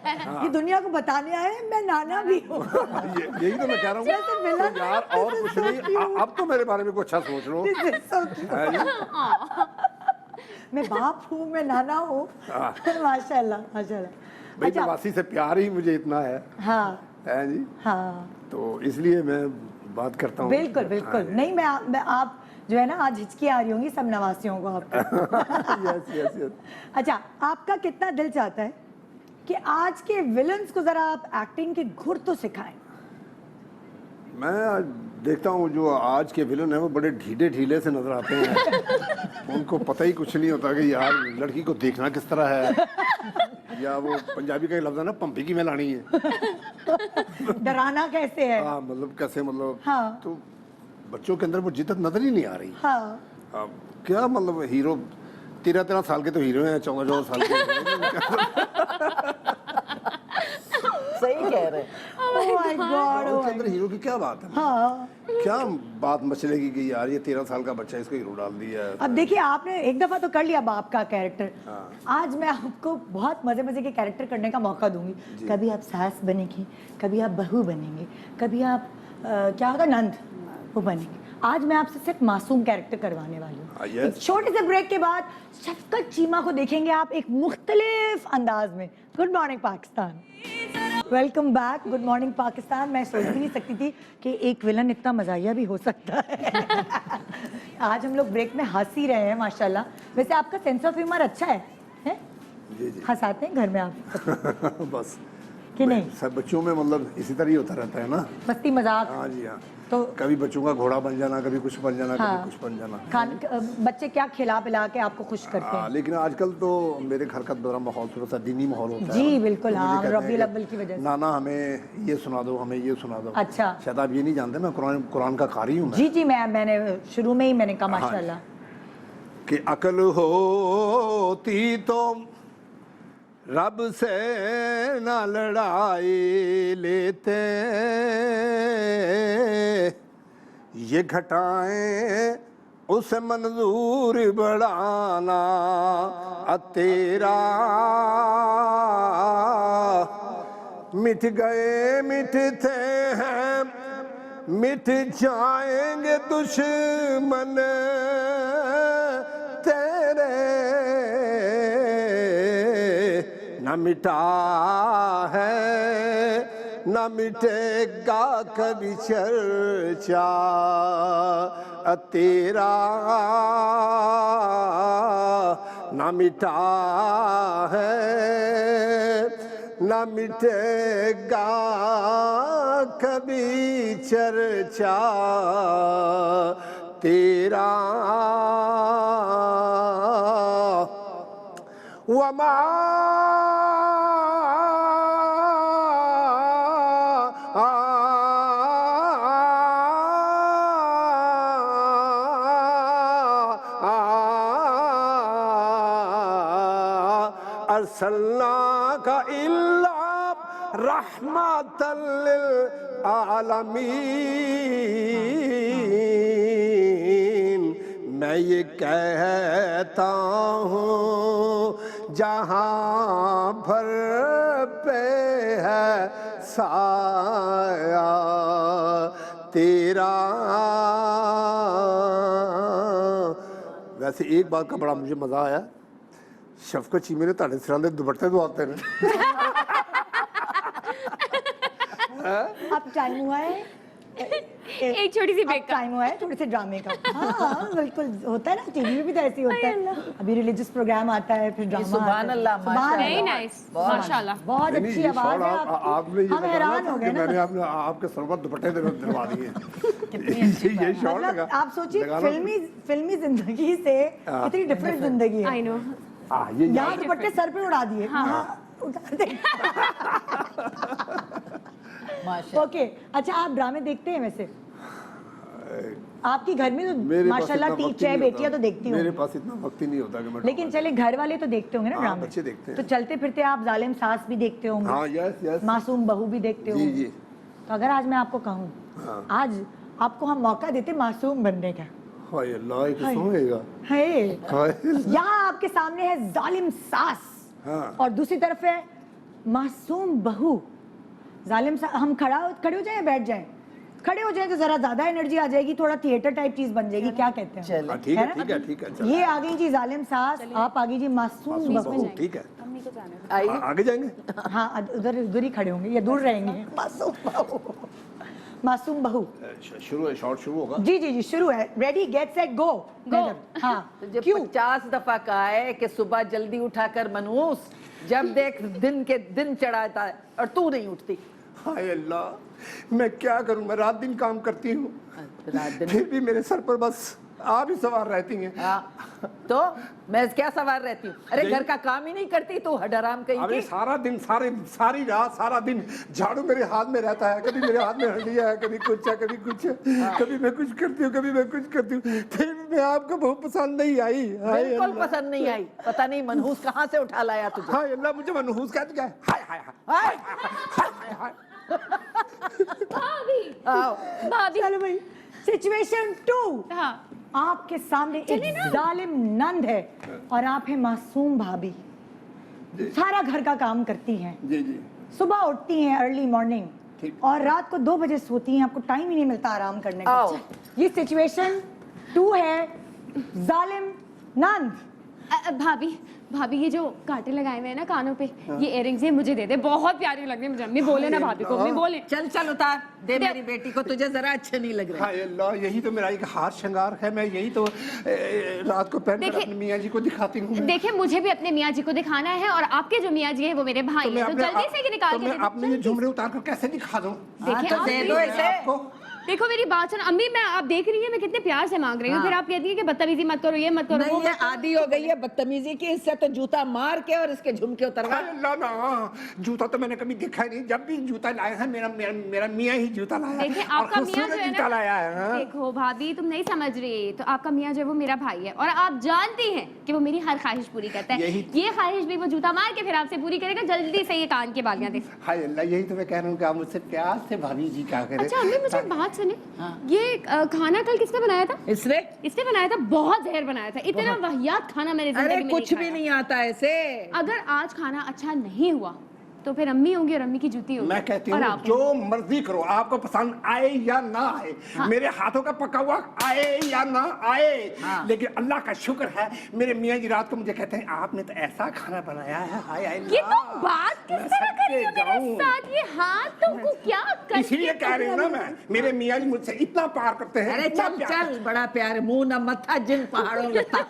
है यार। ये दुनिया को बताने आए हैं, मैं नाना भी हूँ। यही तो मैं कह रहा हूँ। जैसे विलन तो यार और कुछ नहीं, अब तो मेरे बारे में कुछ अच्छा सोच लो। This is so cute. है जी? मैं बाप हूँ, मैं नाना हूँ। हाँ। माशाल्लाह माशाल्लाह। भाई अच्छा नवासी से प्यार ही मुझे इतना है। हाँ है जी? हाँ तो इसलिए मैं बात करता हूँ। बिल्कुल बिल्कुल। नहीं, मैं आप जो है ना आज हिचकी आ रही होंगी सब नवासियों को आपको। Yes yes yes. अच्छा, आपका कितना दिल चाहता है कि आज के विलन्स को जरा आप एक्टिंग के गुर तो सिखाएं? मैं आज देखता हूँ जो आज के विलन हैं वो बड़े ढीले से नजर आते हैं। उनको पता ही कुछ नहीं होता कि यार लड़की को देखना किस तरह है, या वो पंजाबी का लफ्ज़ है ना, पंपी की में लानी है। डराना कैसे है? हाँ मतलब कैसे, मतलब हाँ। तो बच्चों के अंदर वो जिद्दत नजर ही नहीं आ रही। हाँ अब क्या मतलब हीरो 13 साल के तो हीरो हैं, 14 साल के। सही कह रहे हैं। Oh my God, oh उसके अंदर हीरो की क्या बात है? हाँ। क्या बात मचलेगी कि यार ये 13 साल का बच्चा इसको हीरो डाल दिया है। अब देखिए आपने एक दफा तो कर लिया बाप का कैरेक्टर, आज मैं आपको बहुत मजे मजे के कैरेक्टर करने का मौका दूंगी। कभी आप सास बनेंगी, कभी आप बहू बनेंगे, कभी आप क्या होगा नंद वो बनेंगे। आज मैं आपसे सिर्फ मासूम कैरेक्टर करवाने वाली हूँ। yes. एक छोटे से ब्रेक के बाद शफकत चीमा को देखेंगे आप एक मुख्तलिफ अंदाज में। Good morning Pakistan, welcome back. Good morning Pakistan. मैं सोच भी नहीं सकती थी कि एक विलन इतना मजाहिया भी हो सकता है। आज हम लोग ब्रेक में हंस ही रहे हैं माशाल्लाह। वैसे आपका सेंस ऑफ ह्यूमर अच्छा है? जी जी। हंसाते हैं घर में आप बस कि नहीं? सब बच्चों में मतलब इसी तरह ही होता रहता है ना। मस्ती मजाक। हाँ जी हाँ। तो कभी बच्चों का घोड़ा बन जाना, कभी कुछ बन जाना, हाँ। कभी कुछ बन जाना। बच्चे क्या खिला पिला के आपको खुश करते हैं? लेकिन आजकल तो मेरे घर का बड़ा माहौल थोड़ा सा दीनी माहौल होता है। जी बिल्कुल, तो मुझे हाँ, कहते हैं रबीउल कि अव्वल की वजह से। नाना हमें ये सुना दो, हमें ये सुना दो। अच्छा। शायद आप ये नहीं जानते, मैं कुरान का कारी हूँ। जी जी, मैंने शुरू में ही मैंने कहा माशाल्लाह कि अकल होती तो रब से ना लड़ाई लेते, ये घटाएं उसे मंजूर बढ़ाना तेरा। मिट गए मिटते हैं, मिट जाएंगे दुश्मन तेरे, न मिटा है न मिटेगा कभी चर्चा तेरा, न मिटा है न मिटेगा कभी चर्चा तेरा। वमा अरसलनाका इल्ला रहमतल लिल आलमीन। मैं ये कहता हूँ जहाँ भर पे है साया तेरा। वैसे एक बात का बड़ा मुझे मजा आया, शफकत चीमे ने ਤੁਹਾਡੇ ਸਿਰਾਂ ਦੇ ਦੁਪੱਟੇ ਦਵਾਤੇ ਨੇ। अब टाइम हुआ है एक छोटी सी ब्रेक का। टाइम हुआ है थोड़े से ड्रामे का। हाँ बिल्कुल होता है ना, टीवी में भी तो ऐसे ही होता है। अभी रिलीजियस प्रोग्राम आता है, फिर ड्रामा। सुभान अल्लाह, माशाअल्लाह। वेरी नाइस, माशाल्लाह। बहुत नहीं, अच्छी ये आवाज शॉट है आपने ये हम बताया हैरान था हो कि गए मैंने ना। आपके सर पर दुपट्टे दिलवा दिए। ये शॉट मतलब लगा, आप सोचिए लगाना। फिल्मी जिंदगी से कितनी डिफरेंट जिंदगी है। I know. ये यहाँ दुपट्टे सर पे उड़ा दिए। हाँ उतार दे। माशाअल्लाह। ओके अच्छा, आप ड्रामे देखते हैं वैसे? आपकी घर में तो मेरे पास माशाल्लाह इतना वक्त ही 6 नहीं बेटियां होता। तो देखती मेरे होंगी। पास इतना वक्त ही नहीं होता कि मैं लेकिन चले घर वाले तो देखते होंगे ना हाँ, ड्रामे। बच्चे देखते हैं। तो चलते फिरते आप जालिम सास भी देखते होंगे, हाँ यस यस मासूम बहू भी देखते जी होंगे। जी। तो अगर आज मैं आपको कहूँ, आज आपको हम मौका देते मासूम बनने का। हाय अल्लाह, ये तो सोएगा। है हाय यहाँ आपके सामने है जालिम सास हाँ। और दूसरी तरफ है मासूम बहू। जालिम सास, हम खड़े हो जाएं या बैठ जाएं? खड़े हो जाएं तो जरा ज्यादा एनर्जी आ जाएगी, थोड़ा थिएटर टाइप चीज बन जाएगी। क्या कहते हैं? चलिए। हाँ, ठीक है ना? ठीक है ठीक है। चलो। ये आ गई जी जालिम सास, आप आ गई जी मासूम बहू। ठीक है, आइए। आगे जाएंगे। हाँ उधर ही खड़े होंगे या दूर रहेंगे? मासूम बहू, मासूम बहू। शुरू है, शॉट शुरू होगा। जी जी जी शुरू है। Ready get set go. हाँ तुझे क्यों? 50 दफा कहा है कि सुबह जल्दी उठाकर मनहूस, जब देख दिन चढ़ाता है और तू नहीं उठती। हाय अल्लाह, मैं क्या करूं, मैं रात दिन काम करती हूँ, रात दिन फिर भी मेरे सर पर बस आप ही सवार रहती हैं। हाँ, तो मैं क्या सवार रहती हूँ? अरे घर का काम ही नहीं करती तू, हडराम कहीं अबे की। सारा दिन सारी रात सारा दिन झाड़ू मेरे हाथ में रहता है, कभी मेरे हाथ में हंडिया है, कभी कुछ है, कभी कुछ है, कभी मैं कुछ करती हूँ, कभी मैं कुछ करती हूँ, फिर भी मैं आपको बहुत पसंद नहीं आई। हाय बिल्कुल अल्लाह, पसंद नहीं आई। पता नहीं मनहूस कहाँ से उठा लाया तुझे। हाय अल्लाह, मुझे मनहूस कहते क्या है? हाय हाय हाय हाय। हाय हाय हाय। भाभी चलो भाई, सिचुएशन 2। हाँ आपके सामने एक जालिम नंद है और आप है मासूम भाभी, सारा घर का काम करती हैं, जी जी सुबह उठती हैं अर्ली मॉर्निंग ठीक। और रात को 2 बजे सोती हैं, आपको टाइम ही नहीं मिलता आराम करने का। आओ। ये सिचुएशन 2 है जालिम नंद। भाभी ये जो कांटे लगाए हुए हैं ना कानों पे, ये इयररिंग्स ये मुझे दे दे, बहुत प्यारी लग रही है मुझे। अम्मी बोले ना भाभी को, अम्मी बोले। चल चल उतार दे मेरी बेटी को, तुझे जरा अच्छे नहीं लग रहे। हाय अल्लाह, यही तो मेरा एक हार श्रृंगार है। मैं यही तो रात को पहन कर देखिए- अपने मियाँ जी को दिखाती हूँ। देखिए मुझे भी अपने मियाँ जी को दिखाना है, और आपके जो मियाँ जी है वो मेरे भाई हैं, तो जल्दी से ये निकाल के मैं दे दो। अपने ये झुमरे उतार कर कैसे दिखा दूँ? देखिए तो आप दे please- दो इसे। आपको देखो मेरी बात सुनो अम्मी, मैं आप देख रही है मैं कितने प्यार से मांग रही हूँ, हाँ। फिर आप कहती है कि बदतमीजी मत करो, ये मत करो, वो नहीं, ये मत करो। आदी हो गई है बदतमीजी की। इससे तो जूता मार के और इसके झुमके उतरवा। हाय अल्लाह ना, जूता तो मैंने कभी देखा ही नहीं। जब भी जूता लाया है मेरा मेरा मेरा मियाँ ही जूता लाया है। देखिए और आपका मियाँ खूबसूरत जो है जूता लाया है। ना, हाँ। देखो भाभी तुम नहीं समझ रही, तो आपका मियाँ जो है वो मेरा भाई है, और आप जानती हैं कि वो मेरी हर ख्वाहिश पूरी करता है। ये ख्वाहिश भी वो जूता मार के फिर आपसे पूरी करेगा। जल्दी से ये कान की बालियां दे। हाय अल्लाह, यही तो मैं कह रहा हूँ कि आप मुझसे प्यार से भाभी जी क्या करें। अच्छा अम्मी मुझे एक बात सुने, ये खाना कल किसने बनाया था? इसने बनाया था, बहुत जहर बनाया था। इतना वाहियात खाना मैंने अरे जिंदगी में कुछ नहीं भी खाया। नहीं आता ऐसे। अगर आज खाना अच्छा नहीं हुआ तो फिर अम्मी होंगी और अम्मी की जूती होगी। मैं कहती और हूँ आप जो मर्जी करो, आपको पसंद आए या ना आए, मेरे हाथों का पका हुआ आए या ना आए, लेकिन अल्लाह का शुक्र है मेरे मियाँ जी रात को मुझे कहते हैं आपने तो ऐसा खाना बनाया है। हाय हाय ये तुम बात किस तरह कर रही हो मेरे साथ? ये हाथ तुमको क्या कर इसीलिए कह रही हूँ ना मैं, मेरे मियाँ जी मुझसे इतना प्यार करते हैं। अरे इतना चल प्यार चल, बड़ा प्यार, मुंह न मत्था जिन पहाड़ों लता।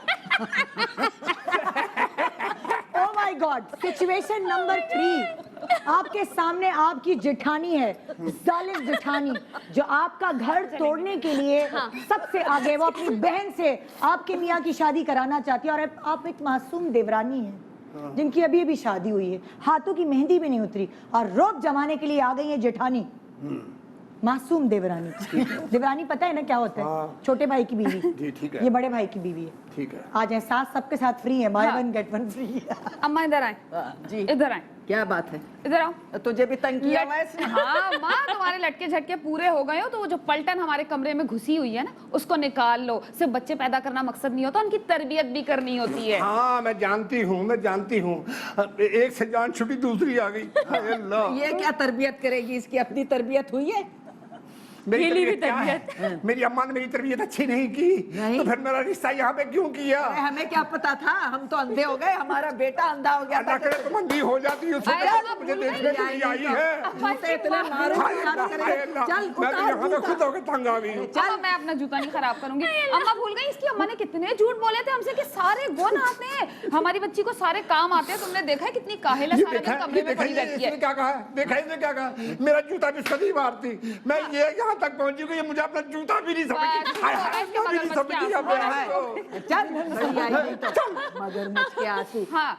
Oh my god, situation number 3। आपके सामने आपकी जेठानी है, जालिम जेठानी, जो आपका घर तोड़ने के लिए सबसे आगे, वो अपनी बहन से आपके मियाँ की शादी कराना चाहती है। और आप एक मासूम देवरानी हैं जिनकी अभी अभी शादी हुई है, हाथों की मेहंदी भी नहीं उतरी, और रोब जमाने के लिए आ गई है जेठानी। मासूम देवरानी। देवरानी पता है ना क्या होता है? छोटे भाई की बीवी। जी ठीक है, ये बड़े भाई की बीवी है। ठीक है। आज एहसास सबके साथ फ्री है, by one get one free. अम्मा इधर आए, जी इधर आए, क्या बात है? इधर आओ। तुझे भी तंग किया हुआ है इसने? हाँ माँ, तुम्हारे लटके झटके पूरे हो गए हो तो वो जो पलटन हमारे कमरे में घुसी हुई है ना, उसको निकाल लो। सिर्फ बच्चे पैदा करना मकसद नहीं होता, उनकी तरबियत भी करनी होती है। हाँ मैं जानती हूँ, मैं जानती हूँ। एक से जान छुटी दूसरी आ गई। हाय अल्लाह, ये क्या तरबियत करेगी? इसकी अपनी तरबियत हुई है? मेरी खेली भी तरबियत क्या है? मेरी अम्मा ने मेरी तरबियत अच्छी नहीं की, नहीं। तो फिर मेरा रिश्ता यहाँ पे क्यों किया? अरे हमें क्या पता था, हम तो अंधे हो गए, हमारा बेटा अंधा हो गया था। अल्लाह करे तुम अंधी हो जाती, उससे अरे पहले अम्मा मुझे भूल देखने गई, के लिए आई है। जूते इतने मारो हाय कि अल्लाह, याद हाय करें। अल्लाह, चल मैं तो उतार यहाँ पे जूता। खुद होकर तंग आ गई हूँ। चलो मैं अपना जूता नहीं खराब करूंगी। अम्मा भूल गई, इसकी अम्मा ने कितने झूठ बोले थे हमसे कि सारे गुण आते हैं, हमारी बच्ची को सारे काम आते हैं। तुमने देखा है कितनी काहिल है, ये सारा देखा दिन है, कमरे ये में देखा पड़ी है, रहती इसने है। क्या कहा है? देखा इसने क्या कहा? मेरा जूता भी सदी मारती, मैं ये यहाँ तक पहुंची कि ये मुझे अपना जूता भी नहीं समझती। हाय हाय, इसके वो भी बगल नहीं में समझती क्या? अपने हाँ, आप को। चल बड़ी आई नहीं तो मगरमच्छ के आंसू। हाँ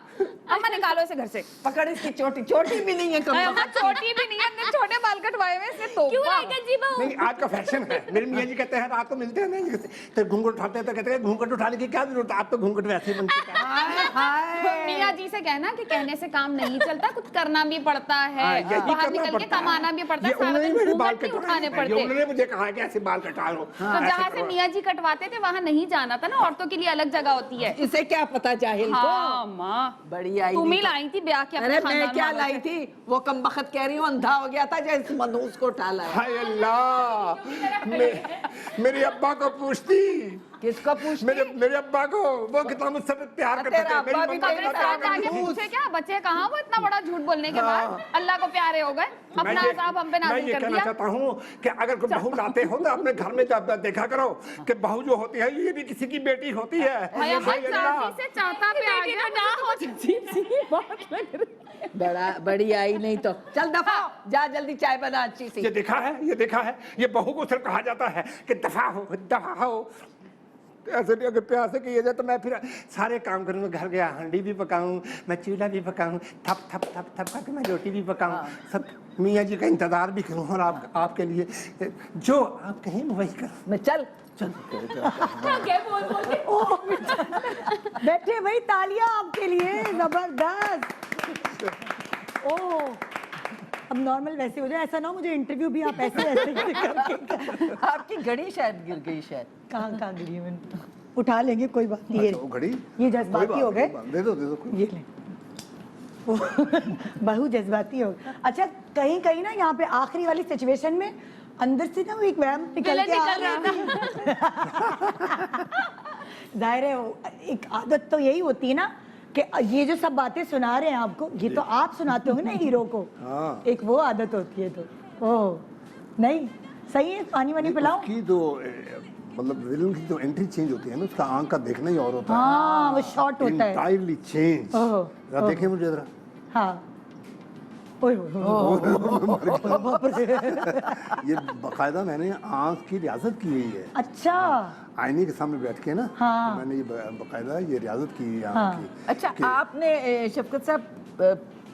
अम्मा निकालो इसे घर से। पकड़ इसकी चोटी, चोटी भी नहीं है अरे अम्मा कम। छोटी भी नहीं है, इतने छोटे बाल कटवाए हुए इससे तो क्यों नहीं गंजीबा? नहीं, आज का फैशन है। मेरे मियाँ जी कहते हैं रात को मिलते हैं नहीं, तो घूंघट उठाते हैं, तो कहते हैं घूंघट उठाने की क्या जरूरत है, आप तो घूंघट वैसे ही बनते हैं। हाय हाय। मियाँ जी से कहना कि कहने से काम नहीं चलता, कुछ करना भी पड़ता है, हाँ, यही बाहर करना निकल के पड़ता है। कमाना भी पड़ता है, ये सारा उन्होंने दिन मेरे बाल घूंघट भी कटवाए उठाने हैं, पड़ते। ये उन्होंने मुझे कहा है कि ऐसे बाल कटा लो। तो जहाँ से मियाँ जी कटवाते थे वहाँ नहीं जाना था ना, औरतों के लिए अलग जगह होती है। इसे क्या पता जाहिल हाँ को? माँ, बड़ी आई तुम ही नहीं तो। लाई थी ब्याह के अपने अरे मैं खानदान क्या वालों लाई से। थी? वो कमबख्त कह रही हूँ अंधा हो गया था जैसे मनहूस को उठा लाया। हाय अल्लाह, मेरे अब्बा को पूछती, किसको पूछ? मेरे अब्बा को, वो कितना मुझसे प्यार करते तेरा थे। मेरी अब्बा भी मम्मा तेरे इतना कब्रिस्तान प्यार जाके करती थी। पूछे क्या बच्चे कहाँ, वो इतना बड़ा झूठ बोलने के बाद अल्लाह को प्यारे हो गए, अपना मैं ये- अज़ाब हम पे मैं नाज़िल ये कर कहना दिया। चाहता हूँ कि अगर कोई बहू लाते हो तो अपने घर में जब देखा करो कि बहू जो होती है ये भी किसी की बेटी होती है। हाय हाय अल्लाह। चाची से चाहता पे आ गया, ना हो अजीब सी बात लग रही है। बड़ी आई नहीं तो चल दफा हो, जा जल्दी चाय बना अच्छी सी। ये देखा है, ये देखा है, ये बहू को सिर्फ कहा जाता है कि दफा हो, दफा हो। ऐसे नहीं, अगर प्यार से किया जाए तो मैं फिर सारे काम करूँ, घर गया हांडी भी पकाऊं, मैं चूल्हा भी पकाऊं, थप थप थप थप करके मैं रोटी भी पकाऊं, सब मियाँ जी का इंतजार भी करूं, और आपके लिए जो आप कहें वही करूं। मैं चल क्या बोल बोल के बैठे भाई, तालियां आपके लिए, जबरदस्त। ओह, अब नॉर्मल वैसे हो जाए, ऐसा ना हो मुझे इंटरव्यू भी आप ऐसे ऐसे करके आपकी घड़ी शायद गिर गई शायद। कहाँ गिरी है मैंने? उठा लेंगे कोई बात नहीं। अच्छा, वो घड़ी ये जज्बाती हो गए, दे दो कोई ये लें। बहु जज्बाती हो गए। अच्छा, कहीं कहीं ना यहाँ पे आखिरी वाली सिचुएशन में अंदर से ना वो एक वैम्प निकल के आ रहा था। जाहिर है एक आदत तो यही होती है ना कि ये जो सब बातें सुना रहे हैं आपको, ये तो आप सुनाते होंगे ना हीरो को। हाँ। एक वो आदत होती है। तो ओह नहीं, सही है, पानी वानी पिलाओ। उसकी तो मतलब विलन की तो एंट्री चेंज होती है ना, उसका आंख का देखना ही और होता है। हाँ, वो शॉर्ट होता है। Entirely change. ओह, जरा देखें मुझे जरा। हाँ। ओए बाप रे। ये बकायदा मैंने आंख की रियाजत की हुई है। अच्छा। आईने के सामने बैठ के ना, हाँ। मैंने ये बकायदा ये रियाजत की हुई है आंख हाँ। की। अच्छा, आपने शफकत साहब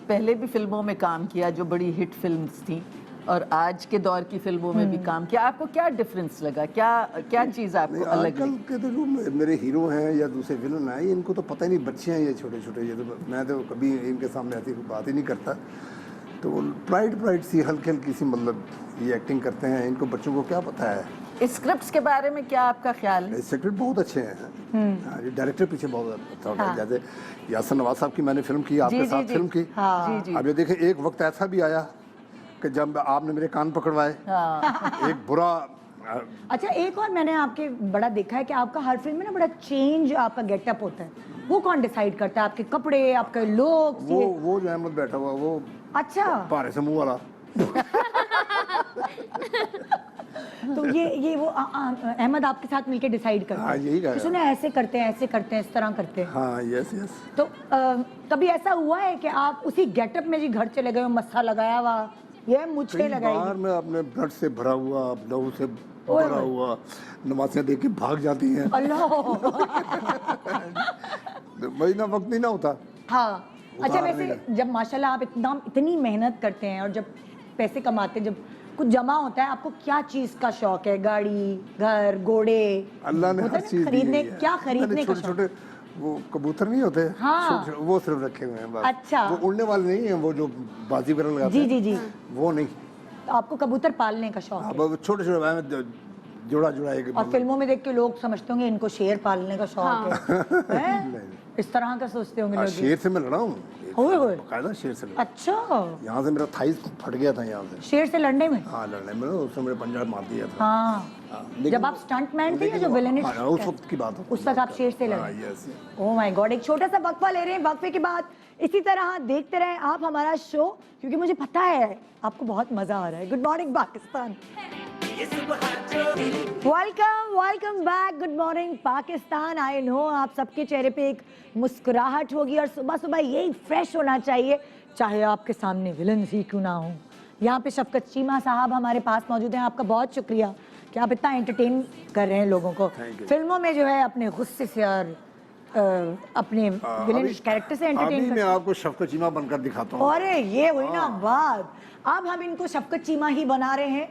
पहले भी फिल्मों में काम किया जो बड़ी हिट फिल्म्स थी, और आज के दौर की फिल्मों में भी काम किया, आपको क्या डिफरेंस लगा, क्या चीज़ आपको अलग आजकल के तो जो मेरे हीरो हैं या दूसरे विलन हैं, इनको तो पता ही नहीं, बच्चे हैं ये छोटे छोटे, ये तो मैं तो कभी इनके सामने ऐसी कोई बात ही नहीं करता। तो प्राइड सी हल्की हल्की सी मतलब ये एक्टिंग करते हैं, इनको बच्चों को क्या पता है। स्क्रिप्ट्स के बारे में क्या आपका ख्याल है? स्क्रिप्ट बहुत अच्छे हैं, ये डायरेक्टर पीछे बहुत अच्छा होता है। जैसे यासिन नवाज साहब की मैंने फिल्म की, आपके साथ फिल्म की। हाँ। जी अब ये देखें, एक वक्त ऐसा भी आया कि जब आपने मेरे कान पकड़वाए, एक बुरा अच्छा, एक और मैंने आपके बड़ा देखा है कि आपका हर फिल्म में ना बड़ा चेंज आपका गेटअप होता है। वो कौन डिसाइड करता है? आपके कपड़े, आपके लुक? वो जो अहमद बैठा हुआ वो अच्छा। पारे से मुंह वाला। तो ये वो अहमद आपके साथ मिलके डिसाइड करता हाँ, यही कहा। कि सुने ऐसे करते हैं, ऐसे करते हैं, इस तरह करते हैं। हाँ, यस यस। तो कभी ऐसा हुआ है कि आप उसी गेटअप में जी घर चले गए हो, मस्सा लगाया हुआ, ये मुझे कई लगाई? बार मैं अपने ब्लड से भरा हुआ, लहू से भरा हुआ, नमाज़ें देख के भाग जाती हैं। अल्लाह। महीना वक्त नहीं ना होता। हाँ। अच्छा, उतारने वैसे जब माशाल्लाह आप इतनी मेहनत करते हैं और जब पैसे कमाते हैं, जब कुछ जमा होता है, आपको क्या चीज का शौक है? गाड़ी, घर, घोड़े? अल्लाह ने होता हर है ना, चीज दी खरीदने, हुई है। क्या खरीदने का छोटे शौक? छोटे वो कबूतर नहीं होते, हाँ। छोटे-छोटे, वो सिर्फ रखे हुए हैं बस। अच्छा। वो उड़ने वाले नहीं है, वो जो बाजी वगैरह लगाते जी हैं, जी जी। वो नहीं। तो आपको कबूतर पालने का शौक है? अब छोटे छोटे जोड़ा एक और फिल्मों में देख के लोग समझते होंगे इनको शेर पालने का शौक है। हैं? इस तरह का सोचते होंगे लोग। शेर से मैं लड़ा हूँ, ओए होए। बकायदा शेर से लड़ा। अच्छा, यहाँ से मेरा थाई फट गया था यहाँ से। शेर से लड़ने में? हाँ, लड़ने में उसने मेरे पंजा मार दिया था। हाँ। लेकिन जब आप स्टंट मैन थे या लेकिन जो विलेनिश? हाँ, उस वक्त की बात है। उस वक्त आप शेर से लड़े? हाँ, यस। Oh my God. एक छोटा सा वक्फा ले रहे हैं, वक्फे के बाद इसी तरह देखते रहें आप हमारा शो, क्योंकि मुझे पता है आपको बहुत मजा आ रहा है। Good morning Pakistan. Welcome back. Good morning Pakistan. I know आप सबके चेहरे पे एक मुस्कुराहट होगी और सुबह सुबह यही फ्रेश होना चाहिए, चाहे आपके सामने विलन ही क्यों ना हो। यहाँ पे शफकत चीमा साहब हमारे पास मौजूद हैं। आपका बहुत शुक्रिया कि आप इतना एंटरटेन कर रहे हैं लोगों को। फिल्मों में जो है अपने गुस्से से और अपने विलेनिश कैरेक्टर से एंटरटेन अभी कर। मैं आपको शफकत चीमा बनकर दिखाता हूँ। अरे ये हुई ना बात। अब हम इनको शफकत चीमा ही बना रहे हैं,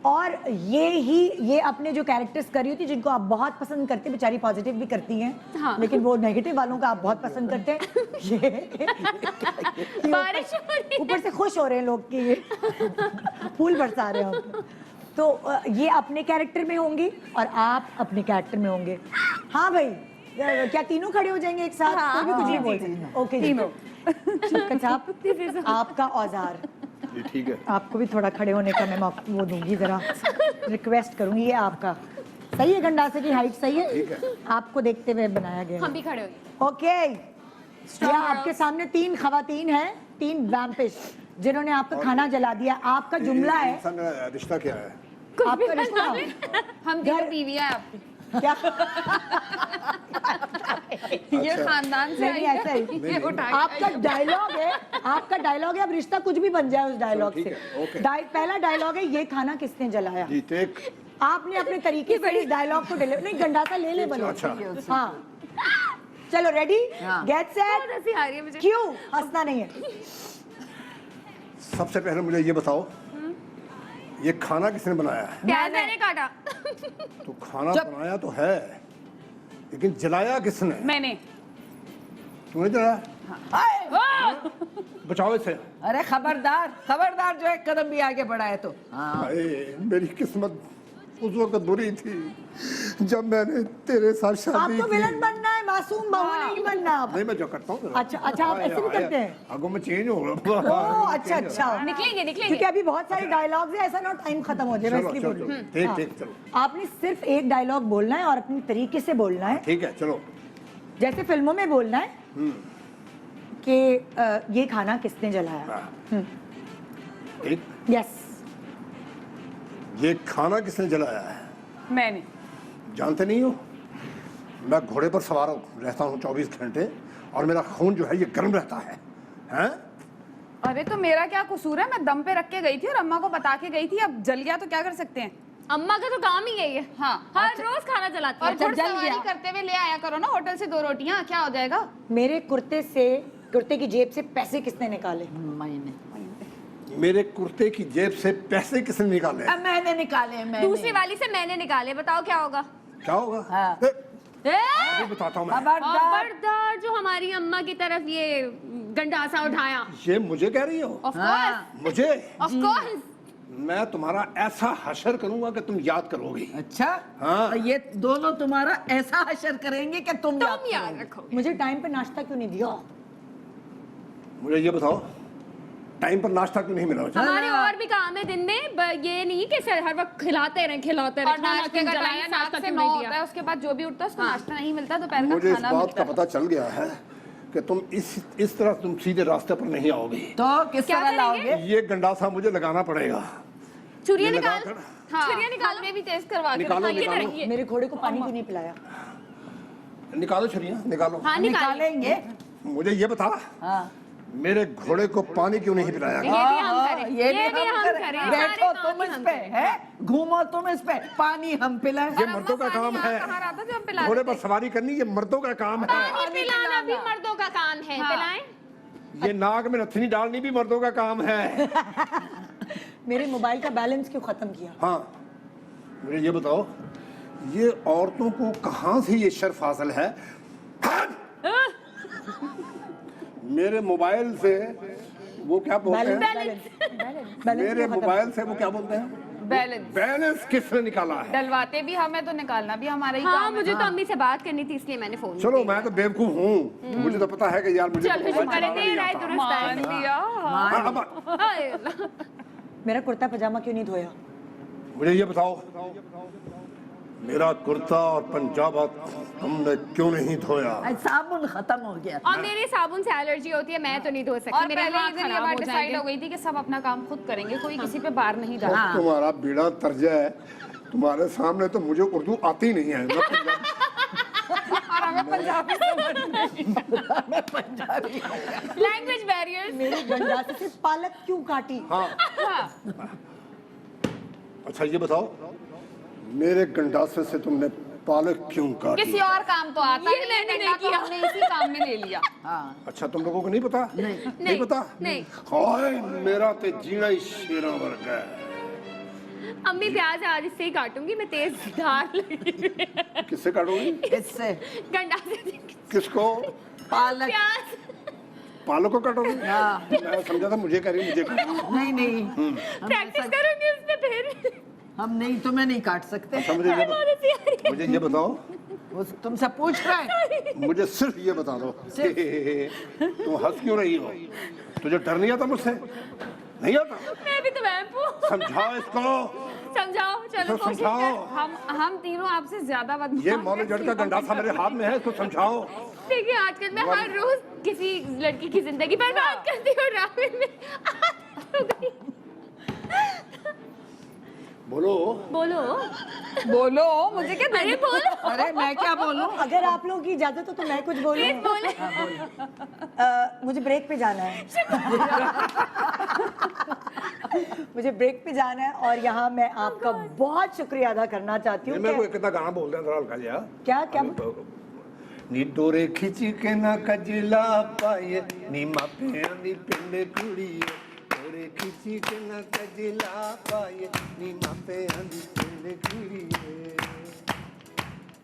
और ये अपने जो कैरेक्टर्स कर रही होती, जिनको आप बहुत पसंद करते, बेचारी पॉजिटिव भी करती हैं। हाँ। लेकिन वो नेगेटिव वालों का आप बहुत पसंद करते हैं। ये बारिश हो रही है। ऊपर से खुश हो रहे हैं लोग कि ये फूल बरसा रहे हैं हम। तो ये अपने कैरेक्टर में होंगी और आप अपने कैरेक्टर में होंगे। हाँ भाई, क्या तीनों खड़े हो जाएंगे एक साथ? हाँ, कोई भी कुछ नहीं हाँ, बोल सकता। ओके तीनों। ठीक है, आपका औजार। ये ठीक है। आपको भी थोड़ा खड़े होने का मैं वो दूंगी, जरा रिक्वेस्ट करूंगी। ये आपका सही है, गंडासे की हाइट सही है? ठीक है। आपको देखते हुए बनाया गया है। हम भी खड़े हो गए। ओके, ये आपके सामने 3 खवातीन हैं, 3 वैम्पिश, जिन्होंने आपका खाना जला दिया। आपका जुमला है, इंसान का रिश्ता क्या है? आपका रिश्ता हम तीनों बीवियां हैं आपकी। क्या? ये खानदान से नहीं, आई ऐसा है। ही। ये उठाई आपका डायलॉग है, आपका डायलॉग है, अब रिश्ता कुछ भी बन जाए उस डायलॉग ठीक से। है, ओके। पहला डायलॉग है, ये खाना किसने जलाया? जी, टेक। आपने अपने तरीके से इस डायलॉग को डिलीवर, नहीं गंडासा ले ले बनो। अच्छा। हाँ, चलो रेडी, हाँ। गेट सेट, हंसी आ रही है मुझे। क्यों हंसना नहीं है? सबसे पहले मुझे ये बताओ, ये खाना किसने बनाया है? प्याज मैंने काटा। तो खाना बनाया तो है, लेकिन जलाया किसने? मैंने। तूने जलाया? हाय। बचाओ इसे। अरे खबरदार खबरदार, जो एक कदम भी आगे बढ़ा है तो। हाँ हाय, मेरी किस्मत उस वक्त बुरी थी जब मैंने तेरे साथ शादी आपको की। विलन बनना है, मासूम बहू नहीं बनना आप। नहीं, मैं जो करता हूँ। अच्छा, आप ऐसे भी करते हैं? आगो में चेंज हो रहा। ओह, अच्छा अच्छा। निकलेंगे क्योंकि अभी बहुत सारे डायलॉग्स हैं, ऐसा ना टाइम खत्म हो जाए, मैं चलो इसलिए चलो बोल रही हूँ। ठीक हाँ। ठीक चलो आपने सिर्फ एक डायलॉग बोलना है और अपने तरीके से बोलना है, ठीक है चलो। जैसे फिल्मों में बोलना है कि ये खाना किसने जलाया। ठीक। यस। ये खाना किसने जलाया है? मैंने। जानते नहीं हो, मैं घोड़े पर सवार रहता हूँ 24 घंटे और मेरा खून जो है ये गर्म रहता है। हैं? अरे तो मेरा क्या कसूर है, मैं दम पे रख के गई थी और अम्मा को बता के गई थी, अब जल गया तो क्या कर सकते हैं। अम्मा का तो काम ही यही है, हाँ। हर रोज खाना जलाती और है। जल घुड़सवारी गया। करते हुए ले आया करो ना होटल से 2 रोटियां, क्या हो जाएगा। मेरे कुर्ते की जेब से पैसे किसने निकाले। मैंने मेरे कुर्ते की जेब से पैसे किसने निकाले? मैंने निकाले। मैंने दूसरी वाली से मैंने निकाले, बताओ क्या होगा। क्या होगा? हाँ। अभी बताता हूँ मैं। खबरदार। खबरदार जो हमारी अम्मा की तरफ ये गंडासा उठाया। ये मुझे कह रही हो? ऑफ हाँ। कोर्स, मुझे? Of course. मैं तुम्हारा ऐसा हशर करूंगा कि तुम याद करोगी। अच्छा हाँ। तो ये दोनों तुम्हारा ऐसा हशर करेंगे कि तुम तुम याद रखो। मुझे टाइम पे नाश्ता क्यों नहीं दिया। मुझे ये बताओ, टाइम पर नाश्ता क्यों नहीं मिला मुझे? हमारे और भी काम है दिन में, ये नहीं कि हर वक्त खिलाते रहे और नाश्ते का टाइम 7 से 9 होता है, उसके बाद जो भी उठता है उसको नाश्ता नहीं मिलता, दोपहर का मुझे इस खाना बात मिलता का है। पता चल गया है कि तुम इस तरह तुम सीधे रास्ते पर नहीं आओगी। तो किस क्या तरह करेंगे? लाओगे। ये गंडासा मुझे लगाना पड़ेगा। चुरिया ये निकाल, लगाकर- हाँ, चुरिया निकालो। हमने भी टेस्ट करवा के निकालो, दिखाई है। निकालो। रखिए। मेरे घोड़े को पानी क्यों नहीं पिलाया। निकालो छुरियां, निकालो। हाँ निकाल, निकालेंगे। मुझे ये बता, हाँ मेरे घोड़े को पानी क्यों नहीं पिलाया? ये भी हम हाँ, करें, ये भी हम करें। करें। सारे बैठो काम तुम ही इस हम पे करें। है, घूमो तुम इस पे, पानी हम पिलाएं। ये मर्दों का काम है। कहाँ रहा था जो हम पिला घोड़े देते? पर सवारी करनी ये मर्दों का काम है। पानी पिलाना भी मर्दों का काम है, हाँ। पिलाएं। ये नाक में नथनी डालनी भी मर्दों का काम है। मेरे मोबाइल का बैलेंस क्यों खत्म किया। हाँ, मुझे ये बताओ, ये औरतों को कहाँ से ये शर्फ हासिल है? मेरे मोबाइल से वो क्या बोलते हैं? बैलेंस मेरे मोबाइल से वो क्या बोलते हैं? बैलेंस बैलेंस किसने निकाला है? डलवाते भी हमें तो निकालना भी हमारा ही हाँ काम है। मुझे तो अम्मी से बात करनी थी इसलिए मैंने फोन चलो मैं तो बेवकूफ हूँ, मुझे तो पता है कि यार मुझे चलो तो मोबाइल शुक्र है चलाना नहीं तेरा है, आता। दुरुस्त है। मान लिया। हाँ, अब हाय अल्लाह। मेरा कुर्ता पजामा क्यों नहीं धोया। मुझे ये बताओ, मेरा कुर्ता और पंजाबा तुमने क्यों नहीं धोया? आज साबुन खत्म हो गया। और मेरे साबुन से एलर्जी होती है, मैं तो नहीं धो सकती, और मेरे पहले हाथ ही दिन ये खराब बात हो डिसाइड जाएंगे। हो गई थी कि सब अपना काम खुद करेंगे, कोई किसी पे बार नहीं डाला। हाँ। तुम्हारा बेड़ा तर्ज है, तुम्हारे सामने तो मुझे उर्दू आती नहीं है। और हमें पंजाबी पंजाबी लैंग्वेज बैरियर्स। मेरे गंडासे से पालक क्यों काटी। हाँ, अच्छा ये बताओ, मेरे गंडासे से तुमने पालक क्यों काटी? किसी और काम तो आता ये है, मैंने डंडा नहीं तो किया। हमने इसी काम में ले लिया। हाँ अच्छा तुम लोगों को नहीं पता? नहीं पता? नहीं। हाय मेरा ते जीना ही शेरा वर्ग है। अम्मी प्याज आज इससे ही काटूंगी, मैं तेज धार लगी किससे काटोगी? इससे गंडासे किसको? पालक। प्याज। पालक को काटोगी? हाँ। मैं समझा था मुझे कह रही मुझे काटो। नहीं नहीं प्रैक्टिस करूंगी उसमें फिर। हम नहीं, तुम्हें नहीं काट सकते। अच्छा मुझे ये बताओ, वो तुमसे पूछ रहे हैं। मुझे सिर्फ ये बता दो, तुम हंस क्यों रही हो? तुझे डर नहीं आता मुझसे? नहीं आता? मैं भी तो वैम्प हूँ। समझाओ इसको, समझाओ, चलो इसको कोशिश समझाओ। कर। हम तीनों आपसे ज्यादा बदमाश ये मौले जड़ का गंडासा मेरे हाथ में है, इसको समझाओ। देखिए आजकल मैं हर रोज किसी लड़की की जिंदगी बर्बाद करती हूँ, राहुल में आदत हो गई। बोलो। बोलो बोलो, मुझे क्या अरे बोलो अरे मैं क्या बोलूं? अगर आप लोगों की इजाजत हो तो मैं कुछ बोलूं। प्लीज बोले। मुझे ब्रेक पे जाना है। मुझे ब्रेक पे जाना है और यहाँ मैं आपका बहुत शुक्रिया अदा करना चाहती हूँ। मैं कोई कितना गाना बोल रहा था हल्का जिहा। क्या क्या नी डोरे खिची के ना कजला पाए नी मापे आंदी पिंड कुड़िए, डोरे खिची के ना कजला पाए नी मापे आंदी पिंड कुड़िए।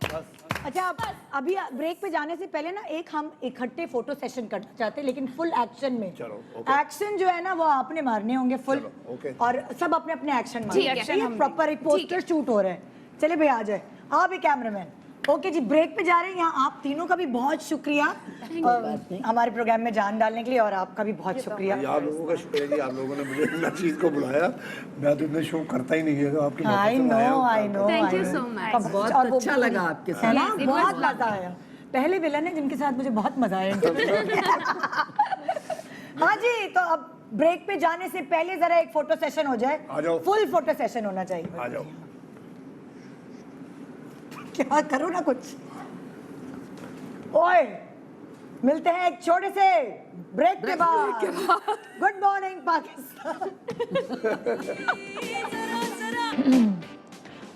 बस अच्छा अभी ब्रेक पे जाने से पहले ना एक हम इकट्ठे फोटो सेशन करना चाहते हैं लेकिन फुल एक्शन में। चलो, ओके। एक्शन जो है ना वो आपने मारने होंगे फुल, चलो, ओके। और सब अपने अपने एक्शन ठीक है, मारने हम भी। प्रॉपर एक पोस्टर शूट हो रहा है। चले भाई आ जाए, आप ही कैमरामैन। ओके जी, ब्रेक पे जा रहे हैं। यहाँ आप तीनों का भी बहुत शुक्रिया हमारे प्रोग्राम में जान डालने के लिए, और आपका भी बहुत शुक्रिया। आप लोगों का शुक्रिया कि आप लोगों ने मुझे इतना चीज को बुलाया। मैं तो इतने शो करता ही नहीं है, आपकी I know I know. Thank you so much. बहुत और वो अच्छा लगा आपके है साथ। ना, Yes, it was बहुत lovely. मजा आया। पहले विलन है जिनके साथ मुझे बहुत मजा आया इंटरव्यू में। हाँ जी, तो अब ब्रेक पे जाने से पहले जरा एक फोटो सेशन हो जाए। आ जाओ। फुल फोटो सेशन होना चाहिए। आ जाओ। क्या करो ना कुछ। ओए, मिलते हैं एक छोटे से ब्रेक के बाद। Good morning Pakistan.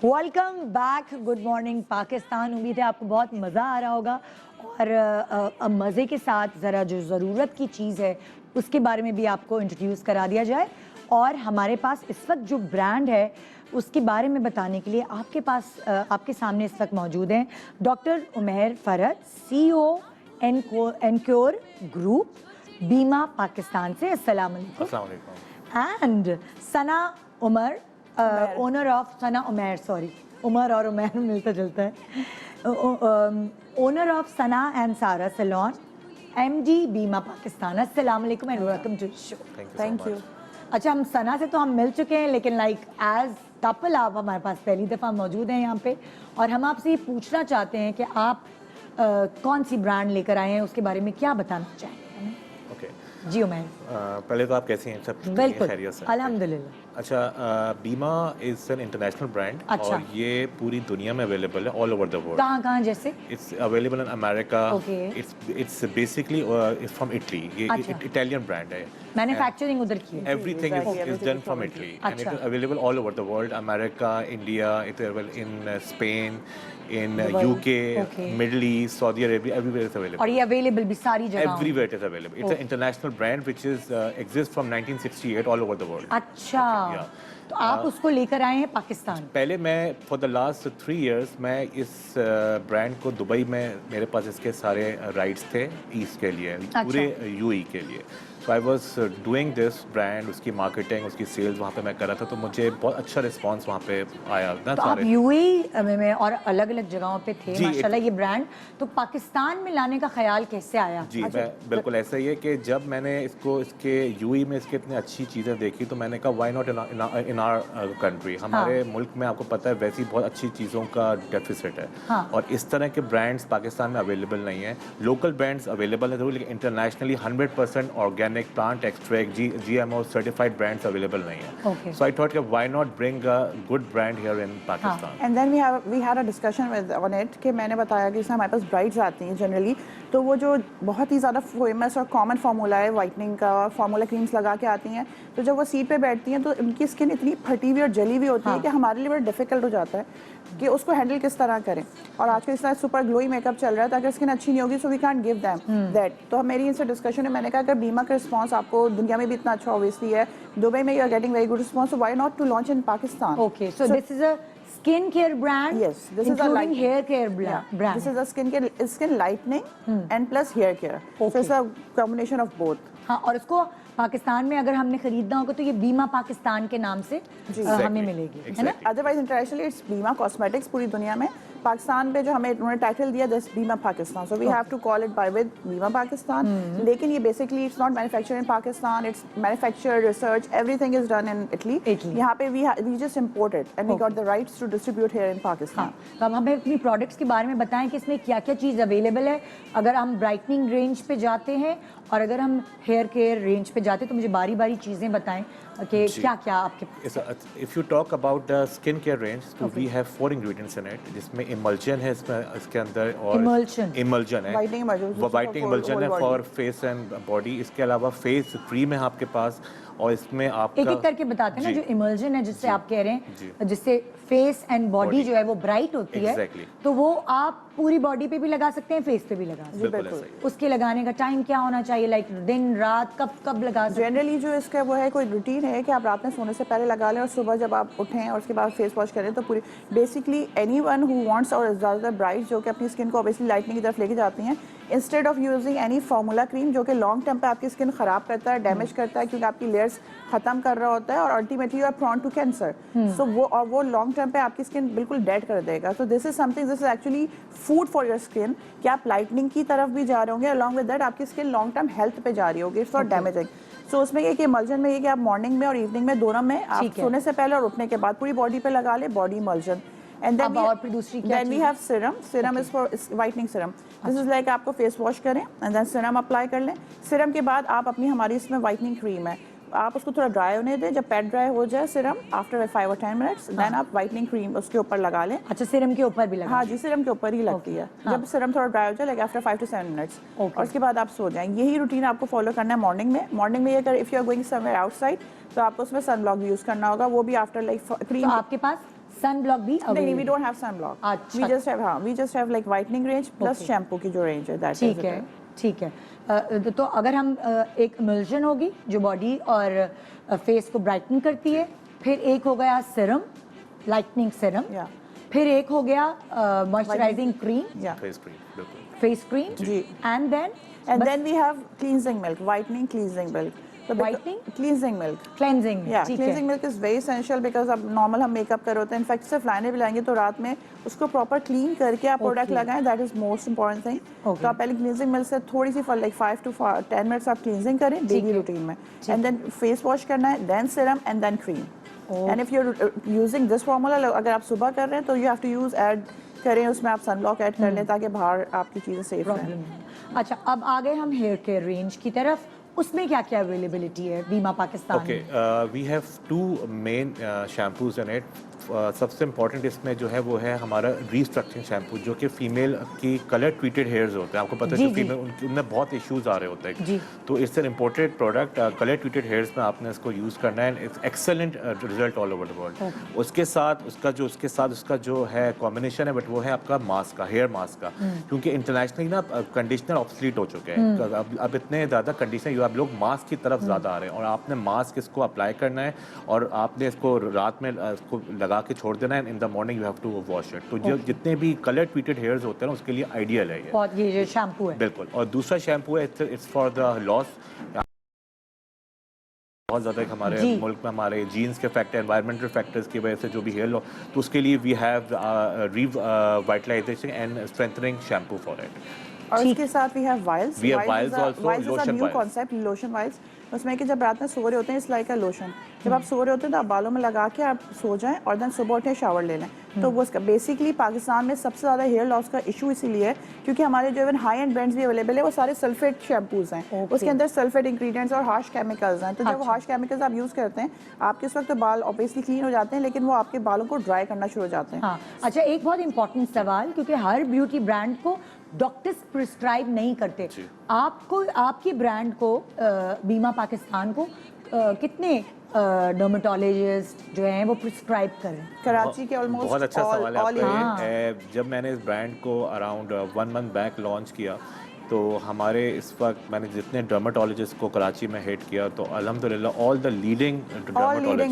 Welcome back, good morning Pakistan. उम्मीद है आपको बहुत मज़ा आ रहा होगा, और अब मज़े के साथ ज़रा जो ज़रूरत की चीज़ है उसके बारे में भी आपको इंट्रोड्यूस करा दिया जाए। और हमारे पास इस वक्त जो ब्रांड है उसके बारे में बताने के लिए आपके पास आपके सामने इस वक्त मौजूद हैं doctor Umair Farhat, CEO Encure group Bima Pakistan से। अस्सलाम वालेकुम। And Sana Umar, owner of Sana Umair, sorry Umar और उमैर मिलता जुलता है, owner of Sana and Sara salon, MD Bima Pakistan. अस्सलाम वालेकुम and welcome to show. Thank you. अच्छा, हम सना से तो हम मिल चुके हैं, लेकिन लाइक एज कपल आप हमारे पास पहली दफ़ा मौजूद हैं यहाँ पे, और हम आपसे ये पूछना चाहते हैं कि आप कौन सी ब्रांड लेकर आए हैं, उसके बारे में क्या बताना चाहेंगे। ओके, जी उमैर। पहले तो आप कैसी हैं? सब ठीक हैं, बिल्कुल, खैरियत से? अल्हम्दुलिल्लाह। अच्छा, बीमा इज़ एन इंटरनेशनल ब्रांड, अच्छा। और ये पूरी दुनिया में अवेलेबल है, ऑल ओवर द वर्ल्ड। कहाँ कहाँ जैसे? It's available in America. Okay. It's basically it's from Italy. ये अच्छा। इटालियन ब्रांड है। मैन्युफैक्चरिंग उधर की है। Everything is done from Italy, and it अच्छा। is available all over the world. America, India, it's available in Spain, in UK, Okay. Middle East, Saudi Arabia, everywhere it's available. और ये अवेलेबल भी सारी जगह। Everywhere it is available. It's an international brand which is exists from 1968 all over the world. अच्छा, yeah. तो आप उसको लेकर आए हैं पाकिस्तान। पहले मैं फॉर द लास्ट 3 years मैं इस ब्रांड को दुबई में, मेरे पास इसके सारे राइट्स थे ईस्ट के लिए, पूरे UAE के लिए। So I was doing this brand, उसकी मार्केटिंग, उसकी सेल्स वहाँ पे मैं कर रहा था, तो मुझे बहुत अच्छा रिस्पांस वहाँ पे आया ना। तो आप UAE में और अलग अलग जगहों पे थे जी, माशाल्लाह, ये ब्रांड तो पाकिस्तान में लाने का ख्याल कैसे आया? जी, मैं बिल्कुल ऐसा ही है कि जब मैंने इसके UAE में इसके इतनी अच्छी चीज़ें देखी, तो मैंने कहा why not in our country. हमारे मुल्क में आपको पता है वैसी बहुत अच्छी चीज़ों का डेफिसिट है, और इस तरह के ब्रांड्स पाकिस्तान में अवेलेबल नहीं है। लोकल ब्रांड्स अवेलेबल है जरूर, लेकिन internationally 100% organic plant extract GMO certified brands available नहीं है। Okay. So I thought why not bring a good brand here in Pakistan. And then we had a discussion with on it कि मैंने बताया कि इसमें हमारे पास ब्राइड्स आती हैं जनरली, तो वो जो बहुत ही ज़्यादा फेमस और कॉमन फार्मूला है वाइटनिंग का, फार्मूला क्रीम्स लगा के आती हैं, तो जब वो सीट पे बैठती हैं तो उनकी स्किन इतनी फटी हुई और जली हुई होती है कि हमारे लिए बड़ा डिफिकल्ट हो जाता है कि उसको हैंडल किस तरह करें। और आजकल इस तरह सुपर ग्लोई मेकअप चल रहा है, तो अगर स्किन अच्छी नहीं होगी so we can't give them that. तो मेरी इनसे डिस्कशन है, मैंने कहा अगर बीमा का रिस्पांस आपको दुनिया में भी इतना अच्छा ऑब्वियसली है, दुबई में you are getting very good response, so why not to launch in Pakistan. Okay, so this is a skincare brand. Yes, this is a including light hair care brand. This is a skin lightening and plus hair care. So Okay. it's a combination of both. हाँ, और उसको पाकिस्तान में अगर हमने खरीदना होगा तो ये बीमा पाकिस्तान के नाम से हमें मिलेगी, है ना? Otherwise internationally it's बीमा कॉस्मेटिक्स पूरी दुनिया में। पाकिस्तान पे जो हमें उन्होंने टाइटल दिया this Bima Pakistan, so we have to call it buy with Bima Pakistan. लेकिन ये basically it's not manufactured in Pakistan, it's manufactured, research, everything is done in Italy. यहाँ पे we just imported and we got the rights to distribute here in Pakistan. तो अब हमें अपनी प्रोडक्ट्स के बारे में बताएं कि इसमें क्या क्या चीज़ अवेलेबल है। अगर हम ब्राइटनिंग रेंज पे जाते हैं और अगर हम हेयर केयर रेंज पे जाते हैं, तो मुझे बारी बारी चीज़ें बताएं कि क्या क्या आपके if you talk about the skin care range, तो we have 4 ingredients in it, जिसमें इमल्जन है इसके अंदर, और इमल्जन है, Whitening emulsion, वो वाइटनिंग for इमल्जन है whole for face and body. इसके अलावा फेस क्रीम है आपके पास, और इसमें आपका एक एक करके बताते हैं ना। जी। जो इमल्जन है जिससे आप कह रहे हैं, जिससे फेस एंड बॉडी जो है वो ब्राइट होती है, Exactly. तो वो आप पूरी बॉडी पे भी लगा सकते हैं, फेस पे भी लगा सकते हैं। बिल्कुल ऐसा ही है। उसके लगाने का टाइम क्या होना चाहिए, लाइक दिन रात कब कब लगा सकते हैं? जनरली जो इसका वो है कोई रूटीन है कि आप रात में सोने से पहले लगा लें और सुबह जब आप उठें और उसके बाद फेस वॉश करें, तो पूरी बेसिकली एनीवन हु वांट्स ब्लॉन्ड्स और ज़्यादातर ब्राइट्स जो कि अपनी स्किन को ऑब्वियसली लाइटनिंग की तरफ लेके जाती हैं, instead of using any formula cream जो कि लॉन्ग टर्म पे आपकी स्किन ख़राब करता है, डैमेज करता है, क्योंकि आपकी लेयर्स ख़त्म कर रहा होता है और ultimately you are prone to cancer. So वो लॉन्ग टर्म पे आपकी स्किन बिल्कुल डेड कर देगा। तो this is something, this is actually food for your skin कि आप लाइटनिंग की तरफ भी जा रहे होंगे, अलॉन्ग विद दैट आपकी स्किन लॉन्ग टर्म हेल्थ पे जा रही होगी, इट्स नॉट डैमेजिंग। सो उसमें ये कि इमल्जन में ये कि आप मॉर्निंग में और इवनिंग में दोनों में आप सोने से पहले और उठने के बाद पूरी बॉडी पे लगा ले बॉडी इमल्जन। एंड अब और फिर दूसरी क्या then we have serum. Serum is for whitening serum. This is like आपको फेस वॉश करें एंड देन सीरम अप्लाई कर लें। सीरम के बाद आप अपनी हमारी इसमें वाइटनिंग क्रीम है, आप उसको थोड़ा ड्राई होने दें, जब पैड ड्राई हो जाए सीरम आफ्टर 5 और 10 मिनट्स देन आप वाइटनिंग क्रीम उसके ऊपर लगा लें। अच्छा, सीरम के ऊपर भी लगा? हाँ जी, सीरम के ऊपर ही लगती है। जब सीरम थोड़ा ड्राई हो जाए लाइक आफ्टर 5 to 7 मिनट्स, और उसके बाद आप सो जाएं। यही रूटीन आपको फॉलो करना है मॉर्निंग में। मॉर्निंग में ये अगर if you are going somewhere outside तो आपको उसमें सन ब्लॉक यूज़ करना होगा, वो भी आफ्टर लाइक क्रीम। तो आपके पास सन ब्लॉक भी नहीं, we don't have sun block. अच्छा। We just have like whitening range plus shampoo की जो रेंज है दैट इज ठीक है, ठीक है। तो अगर हम एक इमल्जन होगी जो बॉडी और फेस को ब्राइटन करती है, फिर एक हो गया सीरम, लाइटनिंग सीरम, फिर एक हो गया मॉइस्चराइजिंग क्रीम, फेस क्रीम, बिल्कुल, फेस क्रीम जी, and then we have cleansing milk, whitening cleansing milk. So Whitening? cleansing milk. Cleansing. Yeah, cleansing milk is very essential because अब नॉर्मल हम मेकअप कर होते हैं, इनफैक्ट सिर्फ लाइनर भी लगाएंगे तो रात में उसको प्रॉपर क्लीन करके आप प्रोडक्ट लगाएं, that is most important thing. तो आप पहले क्लींजिंग मिल्क से थोड़ी सी फॉर लाइक 5 to 10 मिनट्स आप क्लींजिंग करें डेली रूटीन में, एंड देन फेस वॉश करना है, then serum and then cream. And if you are using this formula, अगर आप सुबह कर रहे हैं तो you have to use add करें, उसमें आप सनब्लॉक ऐड कर लें ताकि बाहर आपकी चीज़ें सेफ रहें। अच्छा, अब आ गए हम हेयर केयर रेंज की तरफ। उसमें क्या क्या अवेलेबिलिटी है Bima Pakistan okay, we have 2 main shampoos in it. सबसे इम्पॉर्टेंट इसमें जो है वो है हमारा रीस्ट्रक्चरिंग शैम्पू, जो कि फीमेल की कलर ट्रीटेड हेयर्स होते हैं। आपको पता है जो फीमेल उनमें बहुत इश्यूज आ रहे होते हैं, तो it's an imported product. Colour treated hairs में आपने इसको यूज़ करना है, it's excellent result all over the world. उसके साथ उसका जो है कॉम्बिनेशन है, बट वो है आपका मास्क का, हेयर मास्क का, क्योंकि इंटरनेशनली ना कंडीशनर ऑब्सलीट हो चुके हैं। अब इतने ज़्यादा कंडीशनर आप लोग मास्क की तरफ ज़्यादा आ रहे हैं, और आपने मास्क इसको अप्लाई करना है और आपने इसको रात में इसको लगा के छोड़ देना है, in the morning you have to wash it. तो जो जितने भी कलर ट्रीटेड हेयर्स होते हैं ना, उसके लिए आइडियल है ये जो शैम्पू है। बिल्कुल। और दूसरा शैम्पू है, इट्स फॉर द लॉस। बहुत ज़्यादा हमारे मुल्क में हमारे जीन्स के फैक्टर, एनवायरमेंटल फैक्टर्स की वजह से जो भी हेयर लॉस, तो उसके लिए we have revitalisation and strengthening shampoo for it. और इसके साथ we have vials. We have vials also, vials is a lotion new vials. Concept, lotion vials. उसमें कि जब रात में सो रहे होते हैं इट्स लाइक अ लोशन, जब आप सो रहे होते हैं तो आप बालों में लगा के आप सो जाएं और देन सुबह उठे शावर ले लें। तो वो उसका बेसिकली पाकिस्तान में सबसे ज़्यादा हेयर लॉस का इशू इसीलिए है क्योंकि हमारे जो इवन हाई एंड ब्रांड्स भी अवेलेबल है वो सारे सल्फेट शैम्पूज हैं, उसके अंदर सल्फेट इंग्रेडिएंट्स और हार्श केमिकल्स हैं। तो जब वो हार्श केमिकल्स आप यूज़ करते हैं, आपके उस वक्त तो बाल ऑब्वियसली क्लीन हो जाते हैं, लेकिन वो आपके बालों को ड्राई करना शुरू हो जाते हैं। हाँ, अच्छा, एक बहुत इंपॉर्टेंट सवाल, क्योंकि हर ब्यूटी ब्रांड को डॉक्टर्स प्रिस्क्राइब नहीं करते। आपको, आपकी ब्रांड को, बीमा पाकिस्तान को कितने डर्मेटोलॉजिस्ट जो हैं वो प्रिस्क्राइब करें? कराची के ऑलमोस्ट बहुत अच्छा सवाल है all आपका। जब मैंने इस ब्रांड को अराउंड 1 month बैक लॉन्च किया, तो हमारे इस वक्त मैंने जितने डर्मेटोलॉजिस्ट को कराची में हिट किया, तो अल्हम्दुलिल्लाह all leading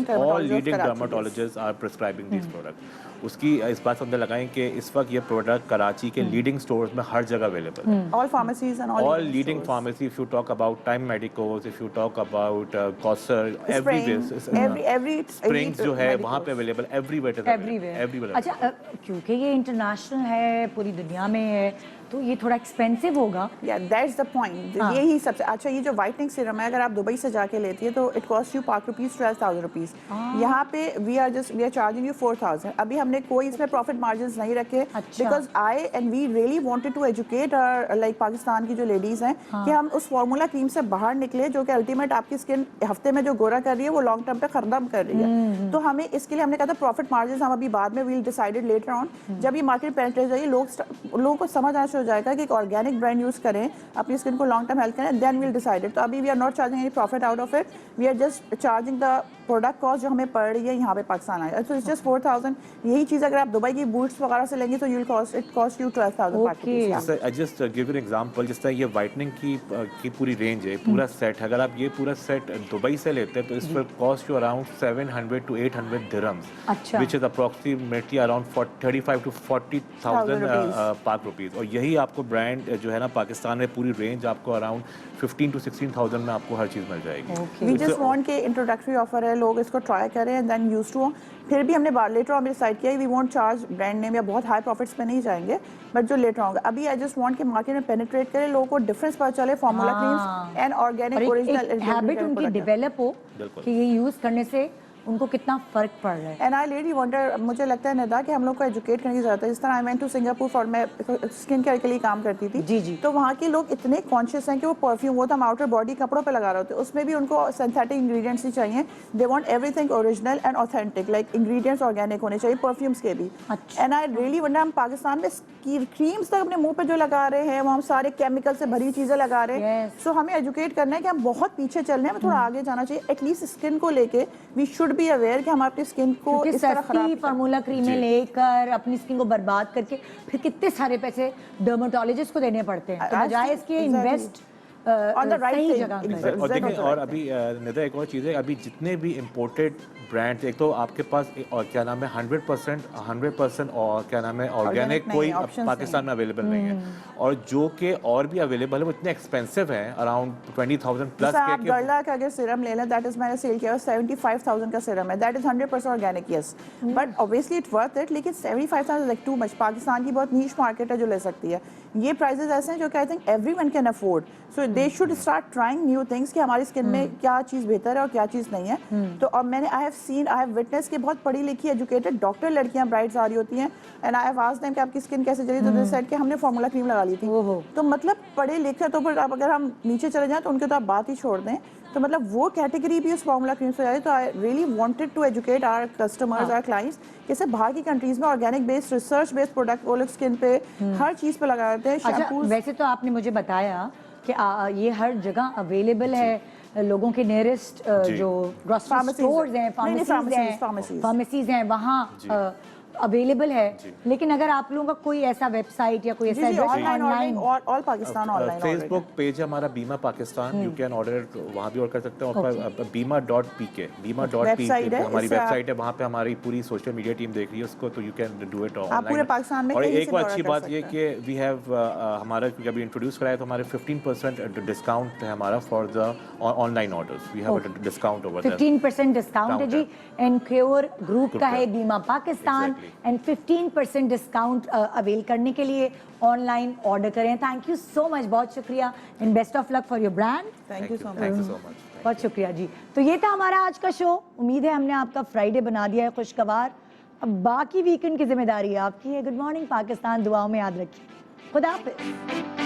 dermatologists are prescribing this product. उसकी इस बात से अंदर लगाएं कि इस वक्त ये प्रोडक्ट कराची के लीडिंग स्टोर्स में हर जगह अवेलेबल है। all pharmacies and all leading pharmacy, if you talk about Time Medicos, if you talk about Kausar, every Springs जो है वहाँ पे अवेलेबल, everywhere। अच्छा, क्योंकि ये इंटरनेशनल है, पूरी दुनिया में है, तो ये थोड़ा एक्सपेंसिव होगा। या दैट्स द पॉइंट। यही सबसे अच्छा, ये जो वाइटनिंग सीरम है अगर आप दुबई से जाके लेती है तो इट कॉस्ट यू ₹12,000। यहाँ पे वी आर चार्जिंग यू 4,000। अभी हमने कोई इसमें प्रॉफिट मार्जिन नहीं रखे, because I and we really wanted to educate like Pakistan की जो लेडीज हैं कि हम उस फार्मूला क्रीम से बाहर निकले जो कि अल्टीमेट आपकी स्किन हफ्ते में जो गोरा कर रही है वो लॉन्ग टर्म पे खत्म कर रही है। तो हमें इसके लिए हमने कहा था प्रॉफिट मार्जिन हम अभी बाद में वील डिसाइडेड लेटर ऑन, जब ये मार्केट पेनिट्रेट जाएगी लोगों को समझ आना शुरू हो जाएगा कि एक ऑर्गेनिक ब्रांड यूज़ करें, अपनी स्किन को लॉन्ग टर्म हेल्थ करें, देन विल डिसाइडेड। तो अभी we are not charging any profit out of it, we are just charging the product cost जो हमें पड़ रही है यहाँ पे पाकिस्तान आए। तो इट्स जस्ट 4000। यही चीज़ अगर आप दुबई की बूट्स वगैरह से लेंगे तो you cost you 12,000। I just give an example, जिस तरह ये वाइटनिंग की पूरी रेंज है, पूरा सेट है, अगर आप ये पूरा सेट दुबई से लेते हैं तो इस पर cost you around 700 to 800 dirhams, अच्छा। which is approximately around 35 to 40,000 पाक रुपीज़। और यही आपको ब्रांड जो है ना पाकिस्तान में पूरी रेंज आपको अराउंड 15 to 16,000 में आपको हर चीज़ मिल जाएगी। वी जस्ट वांट के इंट्रोडक्टरी ऑफर है, लोग इसको ट्राई करें एंड देन यूज टू। फिर भी हमने लेटर ऑन डिसाइड किया we won't charge brand name या बहुत हाई प्रॉफिट्स पे नहीं जाएंगे, बट जो लेटर होगा अभी आई जस्ट वांट के मार्केट में पेनिट्रेट करें, लोगों को डिफरेंस पता चले formula creams and organic original habit उनकी डेवलप हो कि ये यूज करने से उनको कितना फर्क पड़ रहा है। एंड आई रियली वंडर, मुझे लगता है निदा कि हम लोग को एजुकेट करने की जरूरत है। जिस तरह I went to Singapore for my skin care के लिए काम करती थी, जी। तो वहाँ के लोग इतने कॉन्शियस हैं कि वो परफ्यूम वो तो हम आउटर बॉडी कपड़ों पे लगा रहे होते हैं, उसमें भी उनको सिंथेटिक इंग्रेडिएंट्स ही चाहिए। They want everything original and authentic, like ingredients organic होने चाहिए, परफ्यूम्स के भी। एंड आई रियली वंडर, हम पाकिस्तान में क्रीम्स तक अपने मुंह पे जो लगा रहे हैं वो हम सारे केमिकल से भरी चीजें लगा रहे हैं। सो हमें एजुकेट करना है कि हम बहुत पीछे चल रहे हैं, हमें थोड़ा आगे जाना चाहिए। एटलीस्ट स्किन को लेके वी शुड बी अवेयर कि हम अपनी स्किन को इस तरह खराब फार्मूला क्रीमें लेकर अपनी स्किन को बर्बाद करके फिर कितने सारे पैसे डर्मेटोलॉजिस्ट को देने पड़ते हैं, तो बजाय इसके इन्वेस्ट ऑन द राइट जगह। और देखिए, और अभी निदा एक और चीज़ है, अभी जितने भी इम्पोर्टेड ब्रांड्स, एक तो आपके पास और क्या नाम है 100% और क्या नाम है ऑर्गेनिक कोई पाकिस्तान में अवेलेबल नहीं है, और जो के और भी अवेलेबल है वो इतने एक्सपेंसिव हैं, अराउंड 20,000 प्लस आप गर्ला का अगर सीरम ले लें, दैट इज मैंने सेल किया 75,000 का सीरम है, that is 100% organic, yes, but obviously it worth it, लेकिन 75,000 लाइक टू मच। पाकिस्तान की बहुत नीश मार्केट है जो ले सकती है। ये प्राइसेस ऐसे हैं जो कि I think everyone can afford, so they should start trying new things कि हमारी स्किन में क्या चीज़ बेहतर है और क्या चीज़ नहीं है। तो अब मैंने आई हैव विटनेस के बहुत पढ़ी लिखी एजुकेटेड डॉक्टर लड़कियां ब्राइड्स आ रही होती हैं, and I have asked them कि आपकी स्किन कैसे चली, तो दे सेड कि हमने फार्मूला क्रीम लगा ली थी। तो मतलब पढ़े लिखे, तो फिर अब अगर हम नीचे चले जाएं तो उनके तो आप बात ही छोड़ दें, तो मतलब वो कैटेगरी भी उस फार्मूला क्रीम से आ जाए। तो I really wanted to educate our customers, our clients, जैसे बाहर की कंट्रीज में organic based research based product वो लोग स्किन पे हर चीज़ पे लगा देते हैं। अच्छा, वैसे तो आपने मुझे बताया कि ये हर जगह अवेलेबल है, लोगों के नियरेस्ट जो ग्रोसरी स्टोर्स हैं, फार्मेसीज हैं, वहाँ अवेलेबल है। लेकिन अगर आप लोगों का कोई ऐसा वेबसाइट या कोई ऐसा online all Pakistan online Facebook page है हमारा बीमा पाकिस्तान, यू कैन ऑर्डर वहाँ भी ऑर्डर कर सकते हैं। और बीमा.pk हमारी वेबसाइट है, वहाँ पे हमारी पूरी सोशल मीडिया टीम देख रही है उसको, तो you can do it online. और एक और अच्छी बात ये कि वी हैव हमारा जब इंट्रोड्यूस कराया तो हमारे 15% डिस्काउंट है हमारा for the online orders, we have a discount over there. 15% discount है जी, एनक्योर ग्रुप का है Bima Pakistan, and 15% discount avail करने के लिए ऑनलाइन ऑर्डर करें। थैंक यू सो मच, बहुत शुक्रिया, and best of luck for your brand. Thank you so much, बहुत शुक्रिया जी। तो ये था हमारा आज का शो, उम्मीद है हमने आपका फ्राइडे बना दिया है खुशगवार। अब बाकी वीकेंड की जिम्मेदारी आपकी है। गुड मॉर्निंग पाकिस्तान, दुआओं में याद रखिए। खुदा हाफिज़।